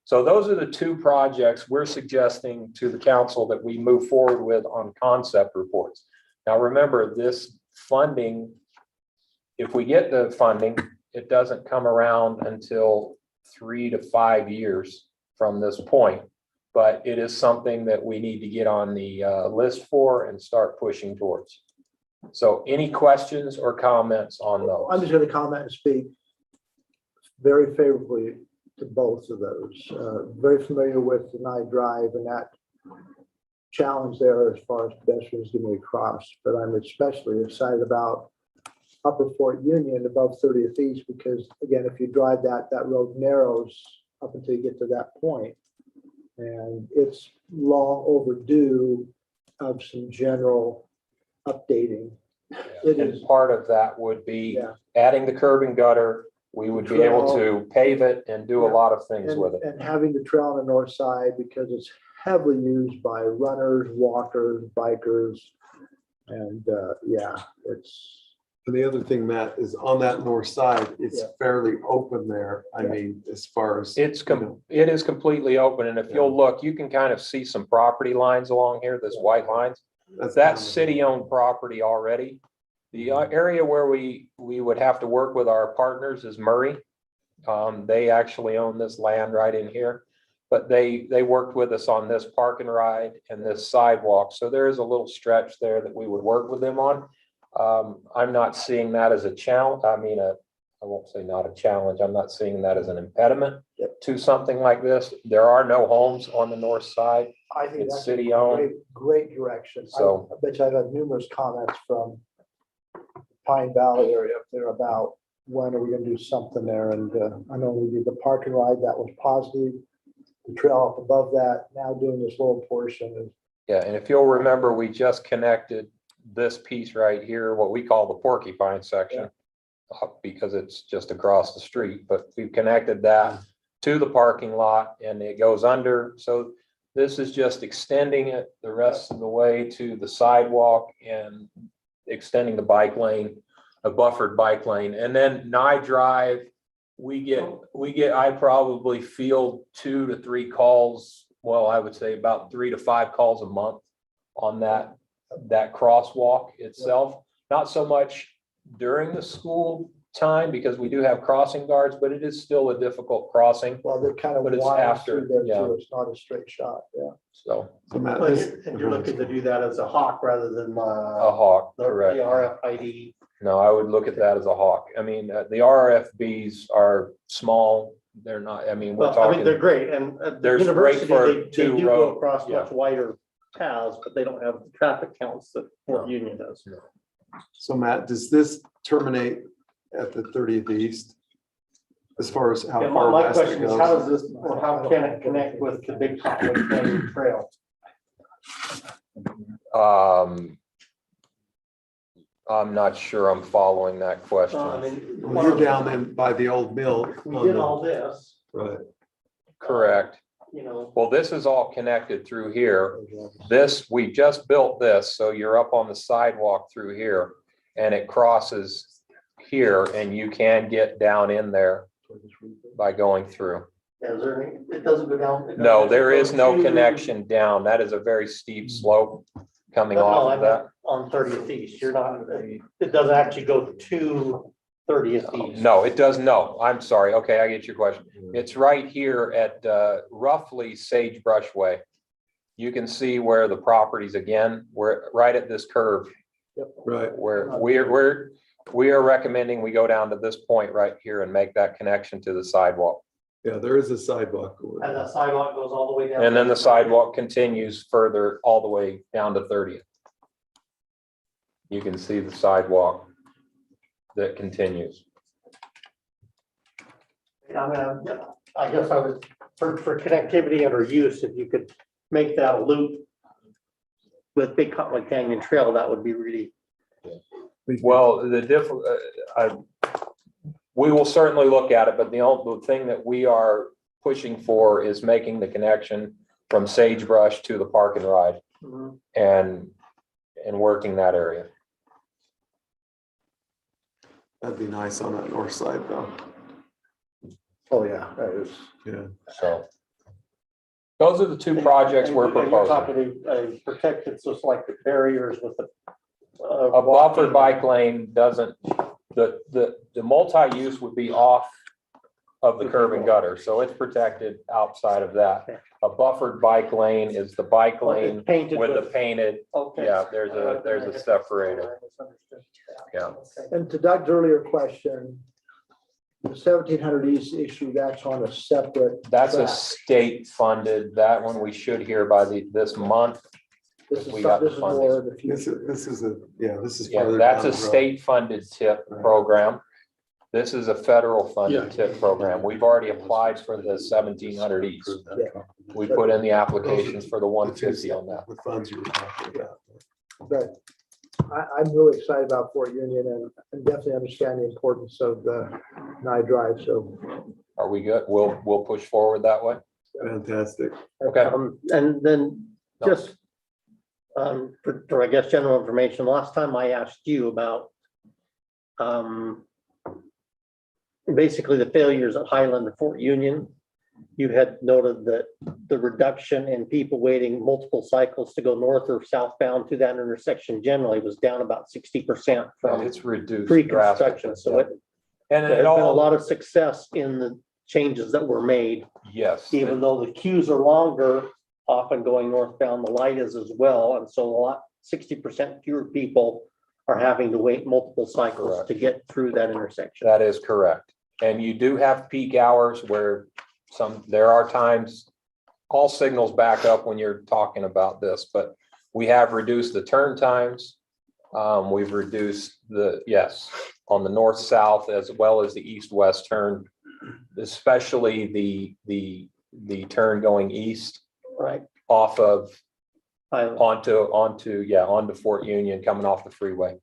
So those are the 2 projects we're suggesting to the council that we move forward with on concept reports. Now, remember, this funding, if we get the funding, it doesn't come around until 3 to 5 years from this point. But it is something that we need to get on the list for and start pushing towards. So any questions or comments on those? I'm just going to comment and speak very favorably to both of those. Very familiar with the Nye Drive and that challenge there as far as pedestrians getting across. But I'm especially excited about Upper Fort Union above 30th East, because again, if you drive that road narrows up until you get to that point. And it's long overdue of some general updating. It And is, part of that would be yeah. adding the curb and gutter. We would be able to pave it and do a lot of things with it. And having the trail on the north side, because it's heavily used by runners, walkers, bikers. And yeah, it's. And the other thing, Matt, is on that north side, it's Yeah. fairly open there. I Yeah. mean, as far as. It is completely open. And if you'll look, you can kind of see some property lines along here, this white lines. That's city-owned property already. The area where we would have to work with our partners is Murray. They actually own this land right in here, but they worked with us on this park and ride and this sidewalk. So there is a little stretch there that we would work with them on. I'm not seeing that as a challenge. I mean, I won't say not a challenge. I'm not seeing that as an impediment to something like this. There are no homes on the north side. I think It's that's city a owned. great direction. So- I bet you I've had numerous comments from Pine Valley area up there about when are we gonna do something there? And I know we did the park and ride, that was positive. The trail up above that, now doing this little portion is. Yeah, and if you'll remember, we just connected this piece right here, what we call the porcupine section. because it's just across the street, but we've connected that to the parking lot and it goes under. So this is just extending it the rest of the way to the sidewalk and extending the bike lane, a buffered bike lane. And then Nye Drive, I probably field 2 to 3 calls. Well, I would say about 3 to 5 calls a month on that crosswalk itself. Not so much during the school time because we do have crossing guards, but it is still a difficult crossing. Well, they're kind of But it's wide after, through there, yeah. so it's not a straight shot, yeah. So So Matt, But this- and you're looking to do that as a hawk rather than a hawk, the correct. RFID. No, I would look at that as a hawk. I mean, the RFBs are small. They're not, I mean, we're Well, I mean, they're talking, great, and at the They're great university, for they do go 2-row, across yeah. much wider paths, but they don't have the traffic counts that Fort Union does. So Matt, does this terminate at the 30th East? As far as how And far my west it question is, how goes? does this, or how can it connect with the big Cottonwood Canyon Trail? I'm not sure I'm following that question. I mean, Well, you're down then by the old mill. we on did the- all this, Right. Correct. you know, Well, this is all connected through here. This, we just built this, so you're up on the sidewalk through here and it crosses here and you can get down in there by going through. is there any, it doesn't go down? it No, doesn't there go is no to- connection down. That is a very steep slope coming No, off I of meant that. on 30th East, you're not, it doesn't actually go to 30th East. No, it does, no, I'm sorry. Okay, I get your question. It's right here at roughly Sagebrush Way. You can see where the properties again, we're right at this curve Right. where we are recommending we go down to this point right here and make that connection to the sidewalk. Yeah, there is a sidewalk. And the sidewalk goes all the way down. And then the sidewalk continues further all the way down to 30th. You can see the sidewalk that continues. I guess I was, for connectivity and or use, if you could make that a loop with Big Cottonwood Canyon Trail, that would be really, Well, we will certainly look at it, but the only thing that we are pushing for is making the connection from Sagebrush to the Park and Ride and working that area. That'd be nice on that north side though. Oh, yeah, that is. Yeah. So those are the two projects we're And you're proposing. talking a protected, so it's like the barriers with the. A buffered bike lane doesn't, the multi-use would be off of the curb and gutter, so it's protected outside of that. A buffered bike lane is the bike lane Painted with the painted, Okay. yeah, there's a separator. Yeah. And to Doug's earlier question, the 1700 East issue, that's on a separate. That's a track. state funded, that one we should hear by this month. This is we got this is funding. more in the This future. is. Yeah, further that's down a the road. state funded tip program. This is a federal funded tip program. We've already applied for the 1700 East. We put in the applications for the 150 on that. The funds you were talking about. But I'm really excited about Fort Union and definitely understand the importance of the Nye Drive, so. Are we good? We'll push forward that way. Fantastic. Okay. And then No. just for, I guess, general information, last time I asked you about basically the failures at Highland and Fort Union, you had noted that the reduction in people waiting multiple cycles to go north or southbound to that intersection generally was down about 60% from It's reduced. pre-construction. drastically. So And there's it been a all, lot of success in the changes that were made. yes, Even though the queues are longer, often going northbound, the light is as well, and so a lot, 60% fewer people are having to wait multiple cycles Correct. to get through that intersection. that is correct. And you do have peak hours where there are times, all signals back up when you're talking about this, but we have reduced the turn times. We've reduced on the north-south as well as the east-west turn, especially the turn going east Right. off of Highland. onto Fort Union coming off the freeway.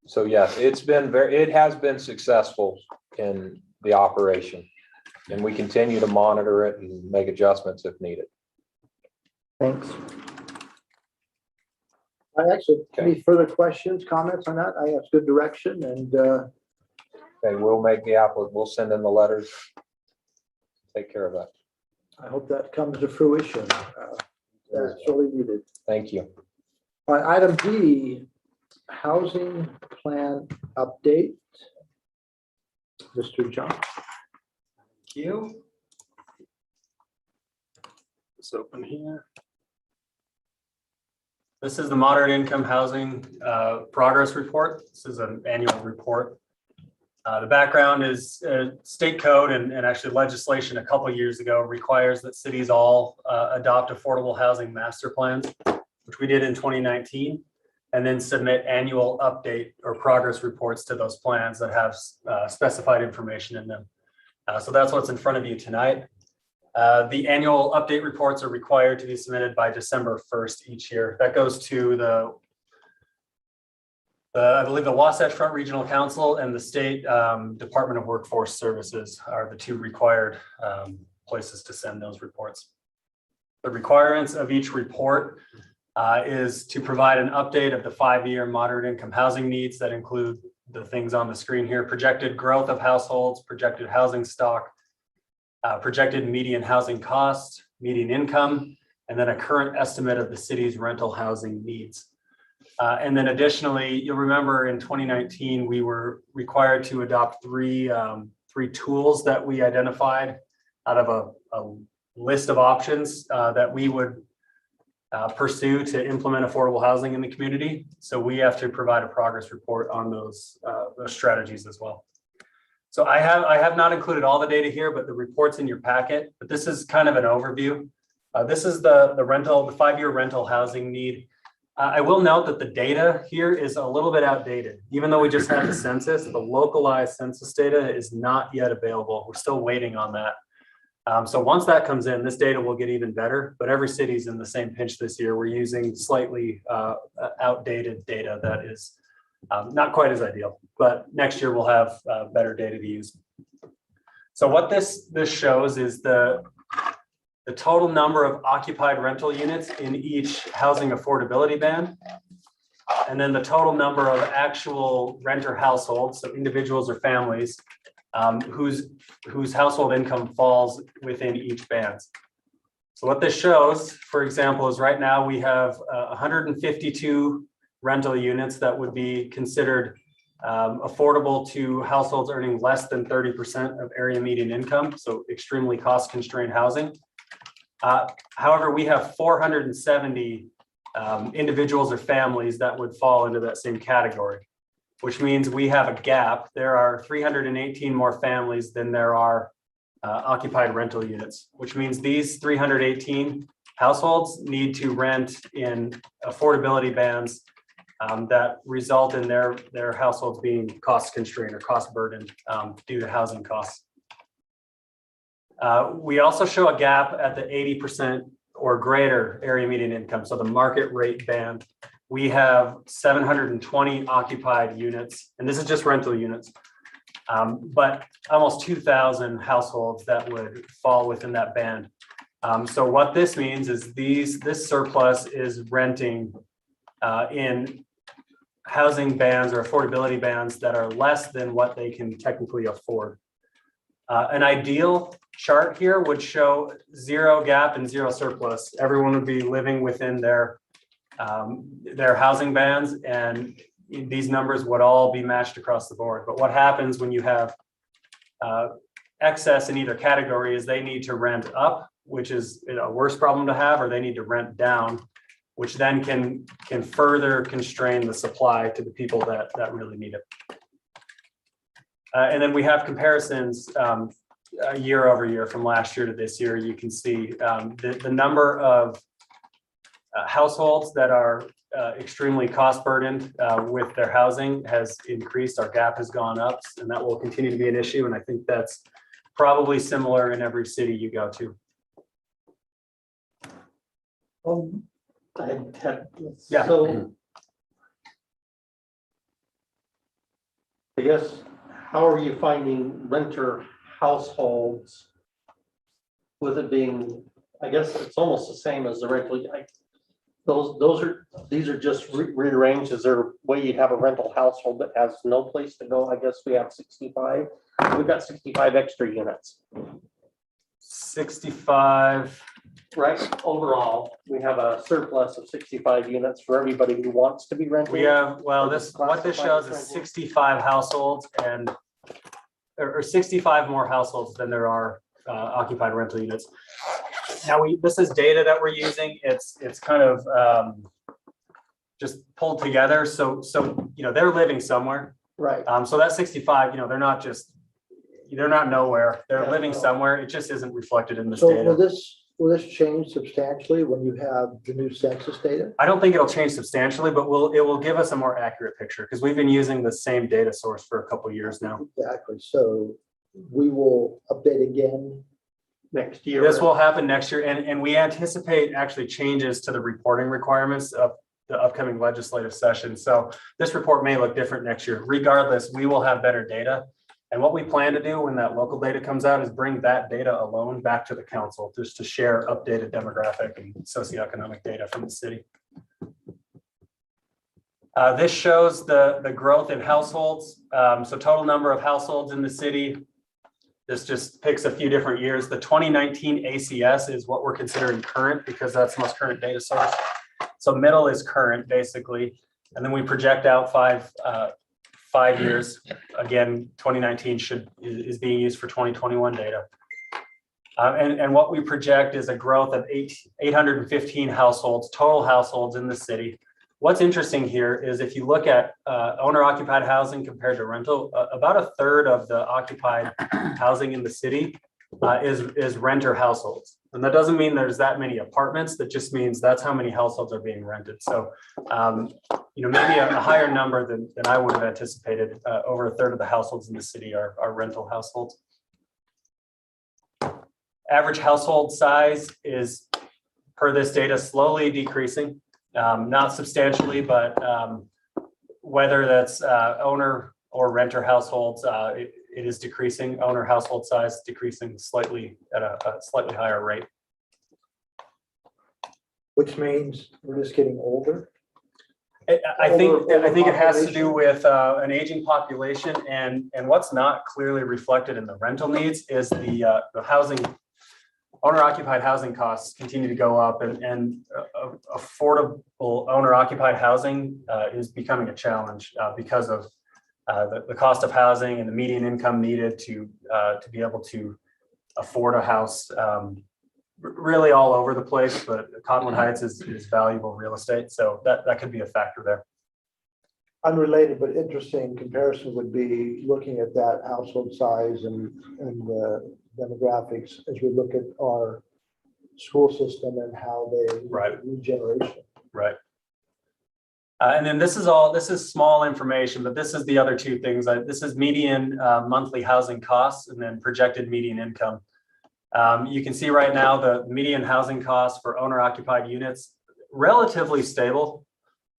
So yes, it has been successful in the operation. And we continue to monitor it and make adjustments if needed. Thanks. I actually, any further questions, comments on that? I think that's good direction and Okay, we'll send in the letters. Take care of that. I hope that comes to fruition. That's really needed. Thank you. All right, item D, housing plan update. Mr. John. Thank you. Let's open here. This is the moderate income housing progress report. This is an annual report. The background is state code and actually legislation a couple of years ago requires that cities all adopt affordable housing master plans, which we did in 2019, and then submit annual update or progress reports to those plans that have specified information in them. So that's what's in front of you tonight. The annual update reports are required to be submitted by December 1st each year. That goes to I believe the Wasatch Front Regional Council and the State Department of Workforce Services are the two required places to send those reports. The requirements of each report is to provide an update of the 5-year moderate income housing needs that include the things on the screen here: projected growth of households, projected housing stock, projected median housing cost, median income, and then a current estimate of the city's rental housing needs. And then additionally, you'll remember in 2019, we were required to adopt three tools that we identified out of a list of options that we would pursue to implement affordable housing in the community. So we have to provide a progress report on those strategies as well. So I have not included all the data here, but the report's in your packet. But this is kind of an overview. This is the 5-year rental housing need. I will note that the data here is a little bit outdated. Even though we just had the census, the localized census data is not yet available. We're still waiting on that. So once that comes in, this data will get even better, but every city's in the same pinch this year. We're using slightly outdated data that is not quite as ideal, but next year we'll have better data to use. So what this shows is the total number of occupied rental units in each housing affordability band, and then the total number of actual renter households, so individuals or families, whose household income falls within each band. So what this shows, for example, is right now we have 152 rental units that would be considered affordable to households earning less than 30% of area median income, so extremely cost-constrained housing. However, we have 470 individuals or families that would fall into that same category, which means we have a gap. There are 318 more families than there are occupied rental units, which means these 318 households need to rent in affordability bands that result in their households being cost constrained or cost burdened due to housing costs. We also show a gap at the 80% or greater area median income, so the market rate band. We have 720 occupied units, and this is just rental units, but almost 2,000 households that would fall within that band. So what this means is this surplus is renting in housing bands or affordability bands that are less than what they can technically afford. An ideal chart here would show zero gap and zero surplus. Everyone would be living within their housing bands, and these numbers would all be matched across the board. But what happens when you have excess in either category is they need to rent up, which is a worse problem to have, or they need to rent down, which then can further constrain the supply to the people that really need it. And then we have comparisons year over year from last year to this year. You can see the number of households that are extremely cost burdened with their housing has increased. Our gap has gone up, and that will continue to be an issue. And I think that's probably similar in every city you go to. I had, Yeah. so I guess, how are you finding renter households? With it being, I guess it's almost the same as the rental. These are just rearranged. Is there a way you'd have a rental household that has no place to go? I guess we have 65. We've got 65 extra units. 65. Right, overall, we have a surplus of 65 units for everybody who wants to be renting. We have, well, what this shows is 65 households or 65 more households than there are occupied rental units. Now this is data that we're using. It's kind of just pulled together. So, they're living somewhere. Right. So that 65, they're not nowhere. They're Yeah, living no. somewhere. It just isn't reflected in this So data. will this change substantially when you have the new census data? I don't think it'll change substantially, but it will give us a more accurate picture because we've been using the same data source for a couple of years now. Exactly. So we will update again. Next year. This will happen next year, and we anticipate actually changes to the reporting requirements of the upcoming legislative session. So this report may look different next year. Regardless, we will have better data. And what we plan to do when that local data comes out is bring that data alone back to the council just to share updated demographic and socioeconomic data from the city. This shows the growth in households. So total number of households in the city. This just picks a few different years. The 2019 ACS is what we're considering current because that's the most current data source. So middle is current basically. And then we project out five years. Again, 2019 is being used for 2021 data. And what we project is a growth of 815 households, total households in the city. What's interesting here is if you look at owner-occupied housing compared to rental, about a third of the occupied housing in the city is renter households. And that doesn't mean there's that many apartments. That just means that's how many households are being rented. So, maybe a higher number than I would have anticipated. Over a third of the households in the city are rental households. Average household size is, per this data, slowly decreasing. Not substantially, but whether that's owner or renter households, it is decreasing. Owner household size decreasing slightly at a slightly higher rate. Which means we're just getting older. I think it has to do with an aging population, and what's not clearly reflected in the rental needs is the housing. Owner-occupied housing costs continue to go up, and affordable owner-occupied housing is becoming a challenge because of the cost of housing and the median income needed to be able to afford a house. Really all over the place, but Cottonwood Heights is valuable real estate, so that could be a factor there. Unrelated but interesting comparison would be looking at that household size and the demographics as we look at our school system and how they regeneration. Right. And then this is small information, but this is the other two things. This is median monthly housing costs and then projected median income. You can see right now the median housing costs for owner-occupied units relatively stable.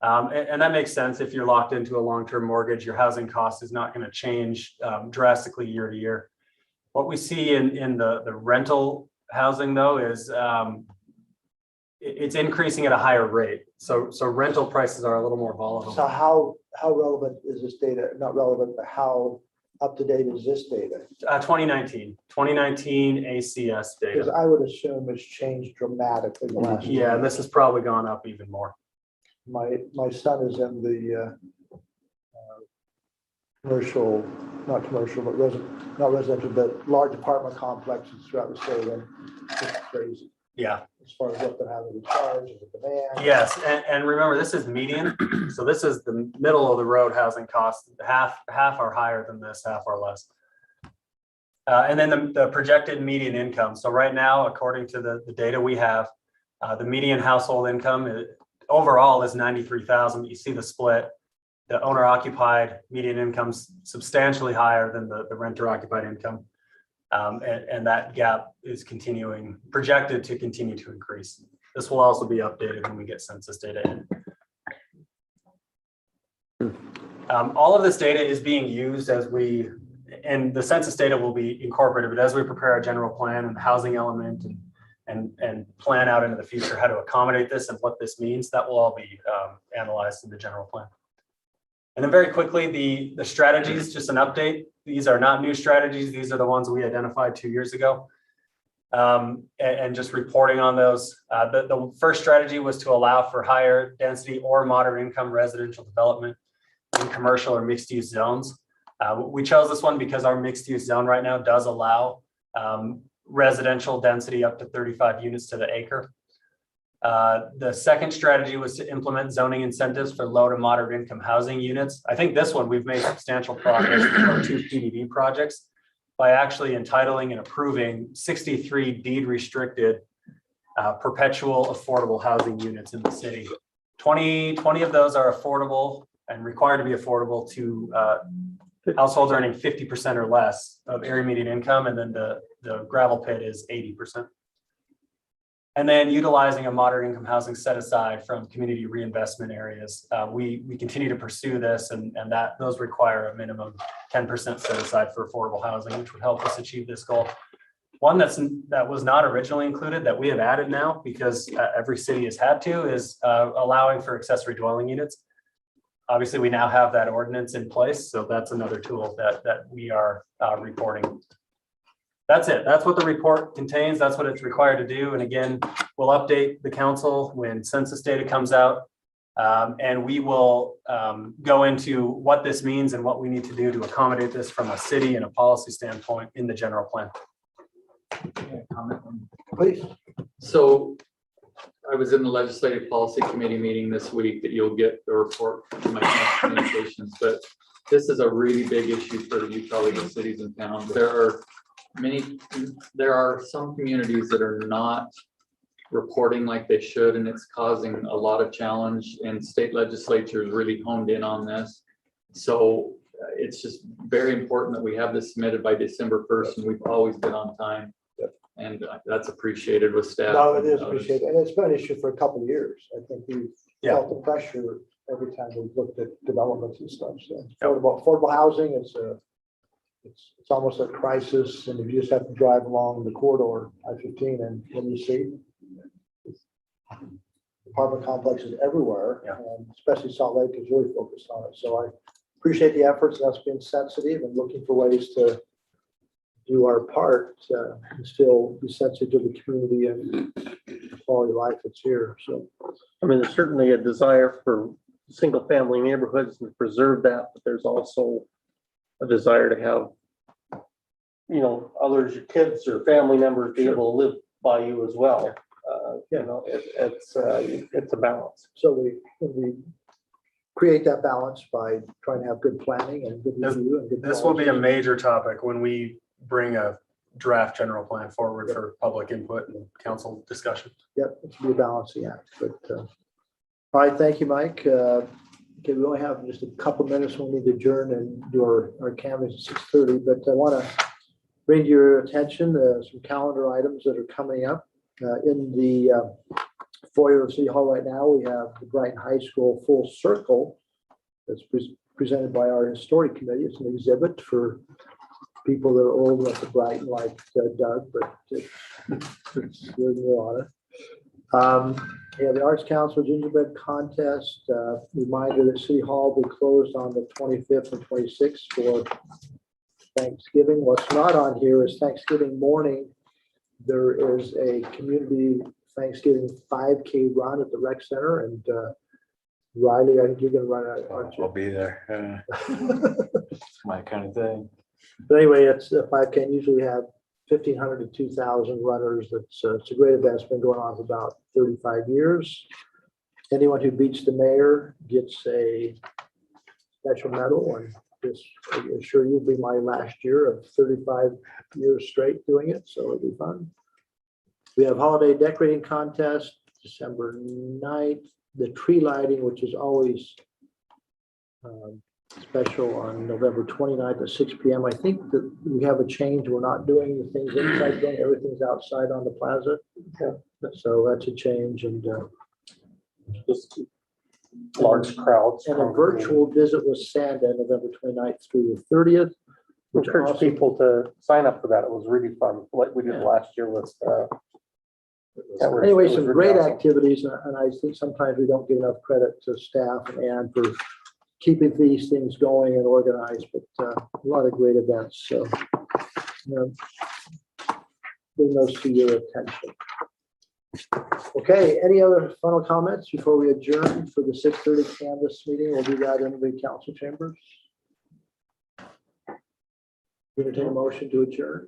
And that makes sense. If you're locked into a long-term mortgage, your housing cost is not going to change drastically year to year. What we see in the rental housing, though, is it's increasing at a higher rate. So rental prices are a little more volatile. So how relevant is this data? Not relevant, but how up to date is this data? 2019 ACS Because data. I would assume it's changed dramatically in the last Yeah, and this has probably gone up even more. My son is in the commercial, not commercial, but not residential, but large apartment complexes throughout the state, and it's crazy Yeah. as far as what they're having to charge and the demand. Yes, and remember, this is median. So this is the middle of the road housing costs. Half are higher than this, half are less. And then the projected median income. So right now, according to the data we have, the median household income overall is $93,000. You see the split. The owner occupied median income's substantially higher than the renter occupied income. And that gap is projected to continue to increase. This will also be updated when we get census data in. All of this data is being used and the census data will be incorporated, but as we prepare our general plan and the housing element and plan out into the future how to accommodate this and what this means, that will all be analyzed in the general plan. And then very quickly, the strategies, just an update. These are not new strategies. These are the ones we identified 2 years ago. And just reporting on those. The first strategy was to allow for higher density or moderate income residential development in commercial or mixed use zones. We chose this one because our mixed use zone right now does allow residential density up to 35 units to the acre. The second strategy was to implement zoning incentives for low to moderate income housing units. I think this one, we've made substantial progress with our 2 PDD projects by actually entitling and approving 63 deed restricted perpetual affordable housing units in the city. 20 of those are affordable and required to be affordable to households earning 50% or less of area median income. And then the gravel pit is 80%. And then utilizing a moderate income housing set aside from community reinvestment areas. We continue to pursue this and those require a minimum 10% set aside for affordable housing, which would help us achieve this goal. One that was not originally included that we have added now because every city has had to is allowing for accessory dwelling units. Obviously, we now have that ordinance in place, so that's another tool that we are reporting. That's it. That's what the report contains. That's what it's required to do. And again, we'll update the council when census data comes out. And we will go into what this means and what we need to do to accommodate this from a city and a policy standpoint in the general plan. Please. So I was in the Legislative Policy Committee meeting this week that you'll get the report from my communications, but this is a really big issue for you, probably the cities and towns. There are some communities that are not reporting like they should, and it's causing a lot of challenge, and state legislatures really honed in on this. So it's just very important that we have this submitted by December 1st, and we've always been on time. And that's appreciated with staff. No, it is appreciated. And it's been an issue for a couple of years. I think we've felt the pressure every time we've looked at developments and stuff. So affordable housing, it's almost a crisis. And if you just have to drive along the corridor, I-15, and when you see apartment complexes everywhere, and especially Salt Lake is really focused on it. So I appreciate the efforts and us being sensitive and looking for ways to do our part and still be sensitive to the community and the quality of life that's here. So, I mean, there's certainly a desire for single family neighborhoods to preserve that, but there's also a desire to have, others, your kids or family members be able to live by you as well. It's a balance. So we create that balance by trying to have good planning and good review and good. This will be a major topic when we bring a draft general plan forward for public input and council discussion. Yep, it should be a balancing act. But all right, thank you, Mike. Okay, we only have just a couple minutes. We'll need to adjourn and do our canvas at 6:30. But I want to bring to your attention some calendar items that are coming up in the foyer of City Hall right now. We have the Brighton High School Full Circle that's presented by our Historic Committee. It's an exhibit for people that are old enough to Brighton, like Doug, but it's good in your honor. Yeah, the Arts Council Gingerbread Contest. Reminder that City Hall will be closed on the 25th and 26th for Thanksgiving. What's not on here is Thanksgiving morning. There is a community Thanksgiving 5K run at the rec center, and Riley, I think you're going to run it, aren't you? I'll be there. It's my kind of thing. But anyway, it's a 5K, and usually have 1,500 to 2,000 runners. It's a great event. It's been going on for about 35 years. Anyone who beats the mayor gets a special medal, and this, I assure you, will be my last year of 35 years straight doing it, so it'll be fun. We have holiday decorating contest, December 9th. The tree lighting, which is always special, on November 29th at 6 p.m. I think that we have a change. We're not doing the things inside, everything's outside on the plaza. So that's a change. And large crowds. And a virtual visit with Sanda, November 29th through the 30th. which Encourage also- people to sign up for that. It was really fun, like we did last year with. Anyway, some great activities, and I think sometimes we don't give enough credit to staff and for keeping these things going and organized, but a lot of great events, so. Bring those to your attention. Okay, any other final comments before we adjourn for the 6:30 canvas meeting? We'll do that in the council chambers. Entertain a motion to adjourn.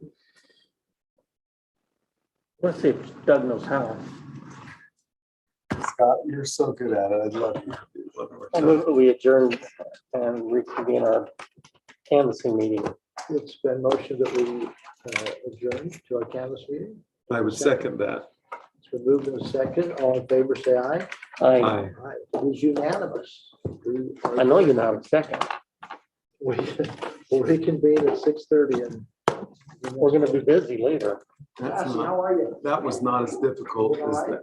Let's see if Doug knows how. Scott, you're so good at it. I'd love you. I move that we adjourn and reconvene our canvassing meeting. It's been motioned that we adjourn to our canvas meeting. I would second that. It's been moved in a second. All in favor, say aye. I Aye. Aye. It was unanimous. I know you're not a second. We'll reconvene at 6:30 and. We're gonna be busy later. That's Cassie, not- how are you? That was not as difficult as the other.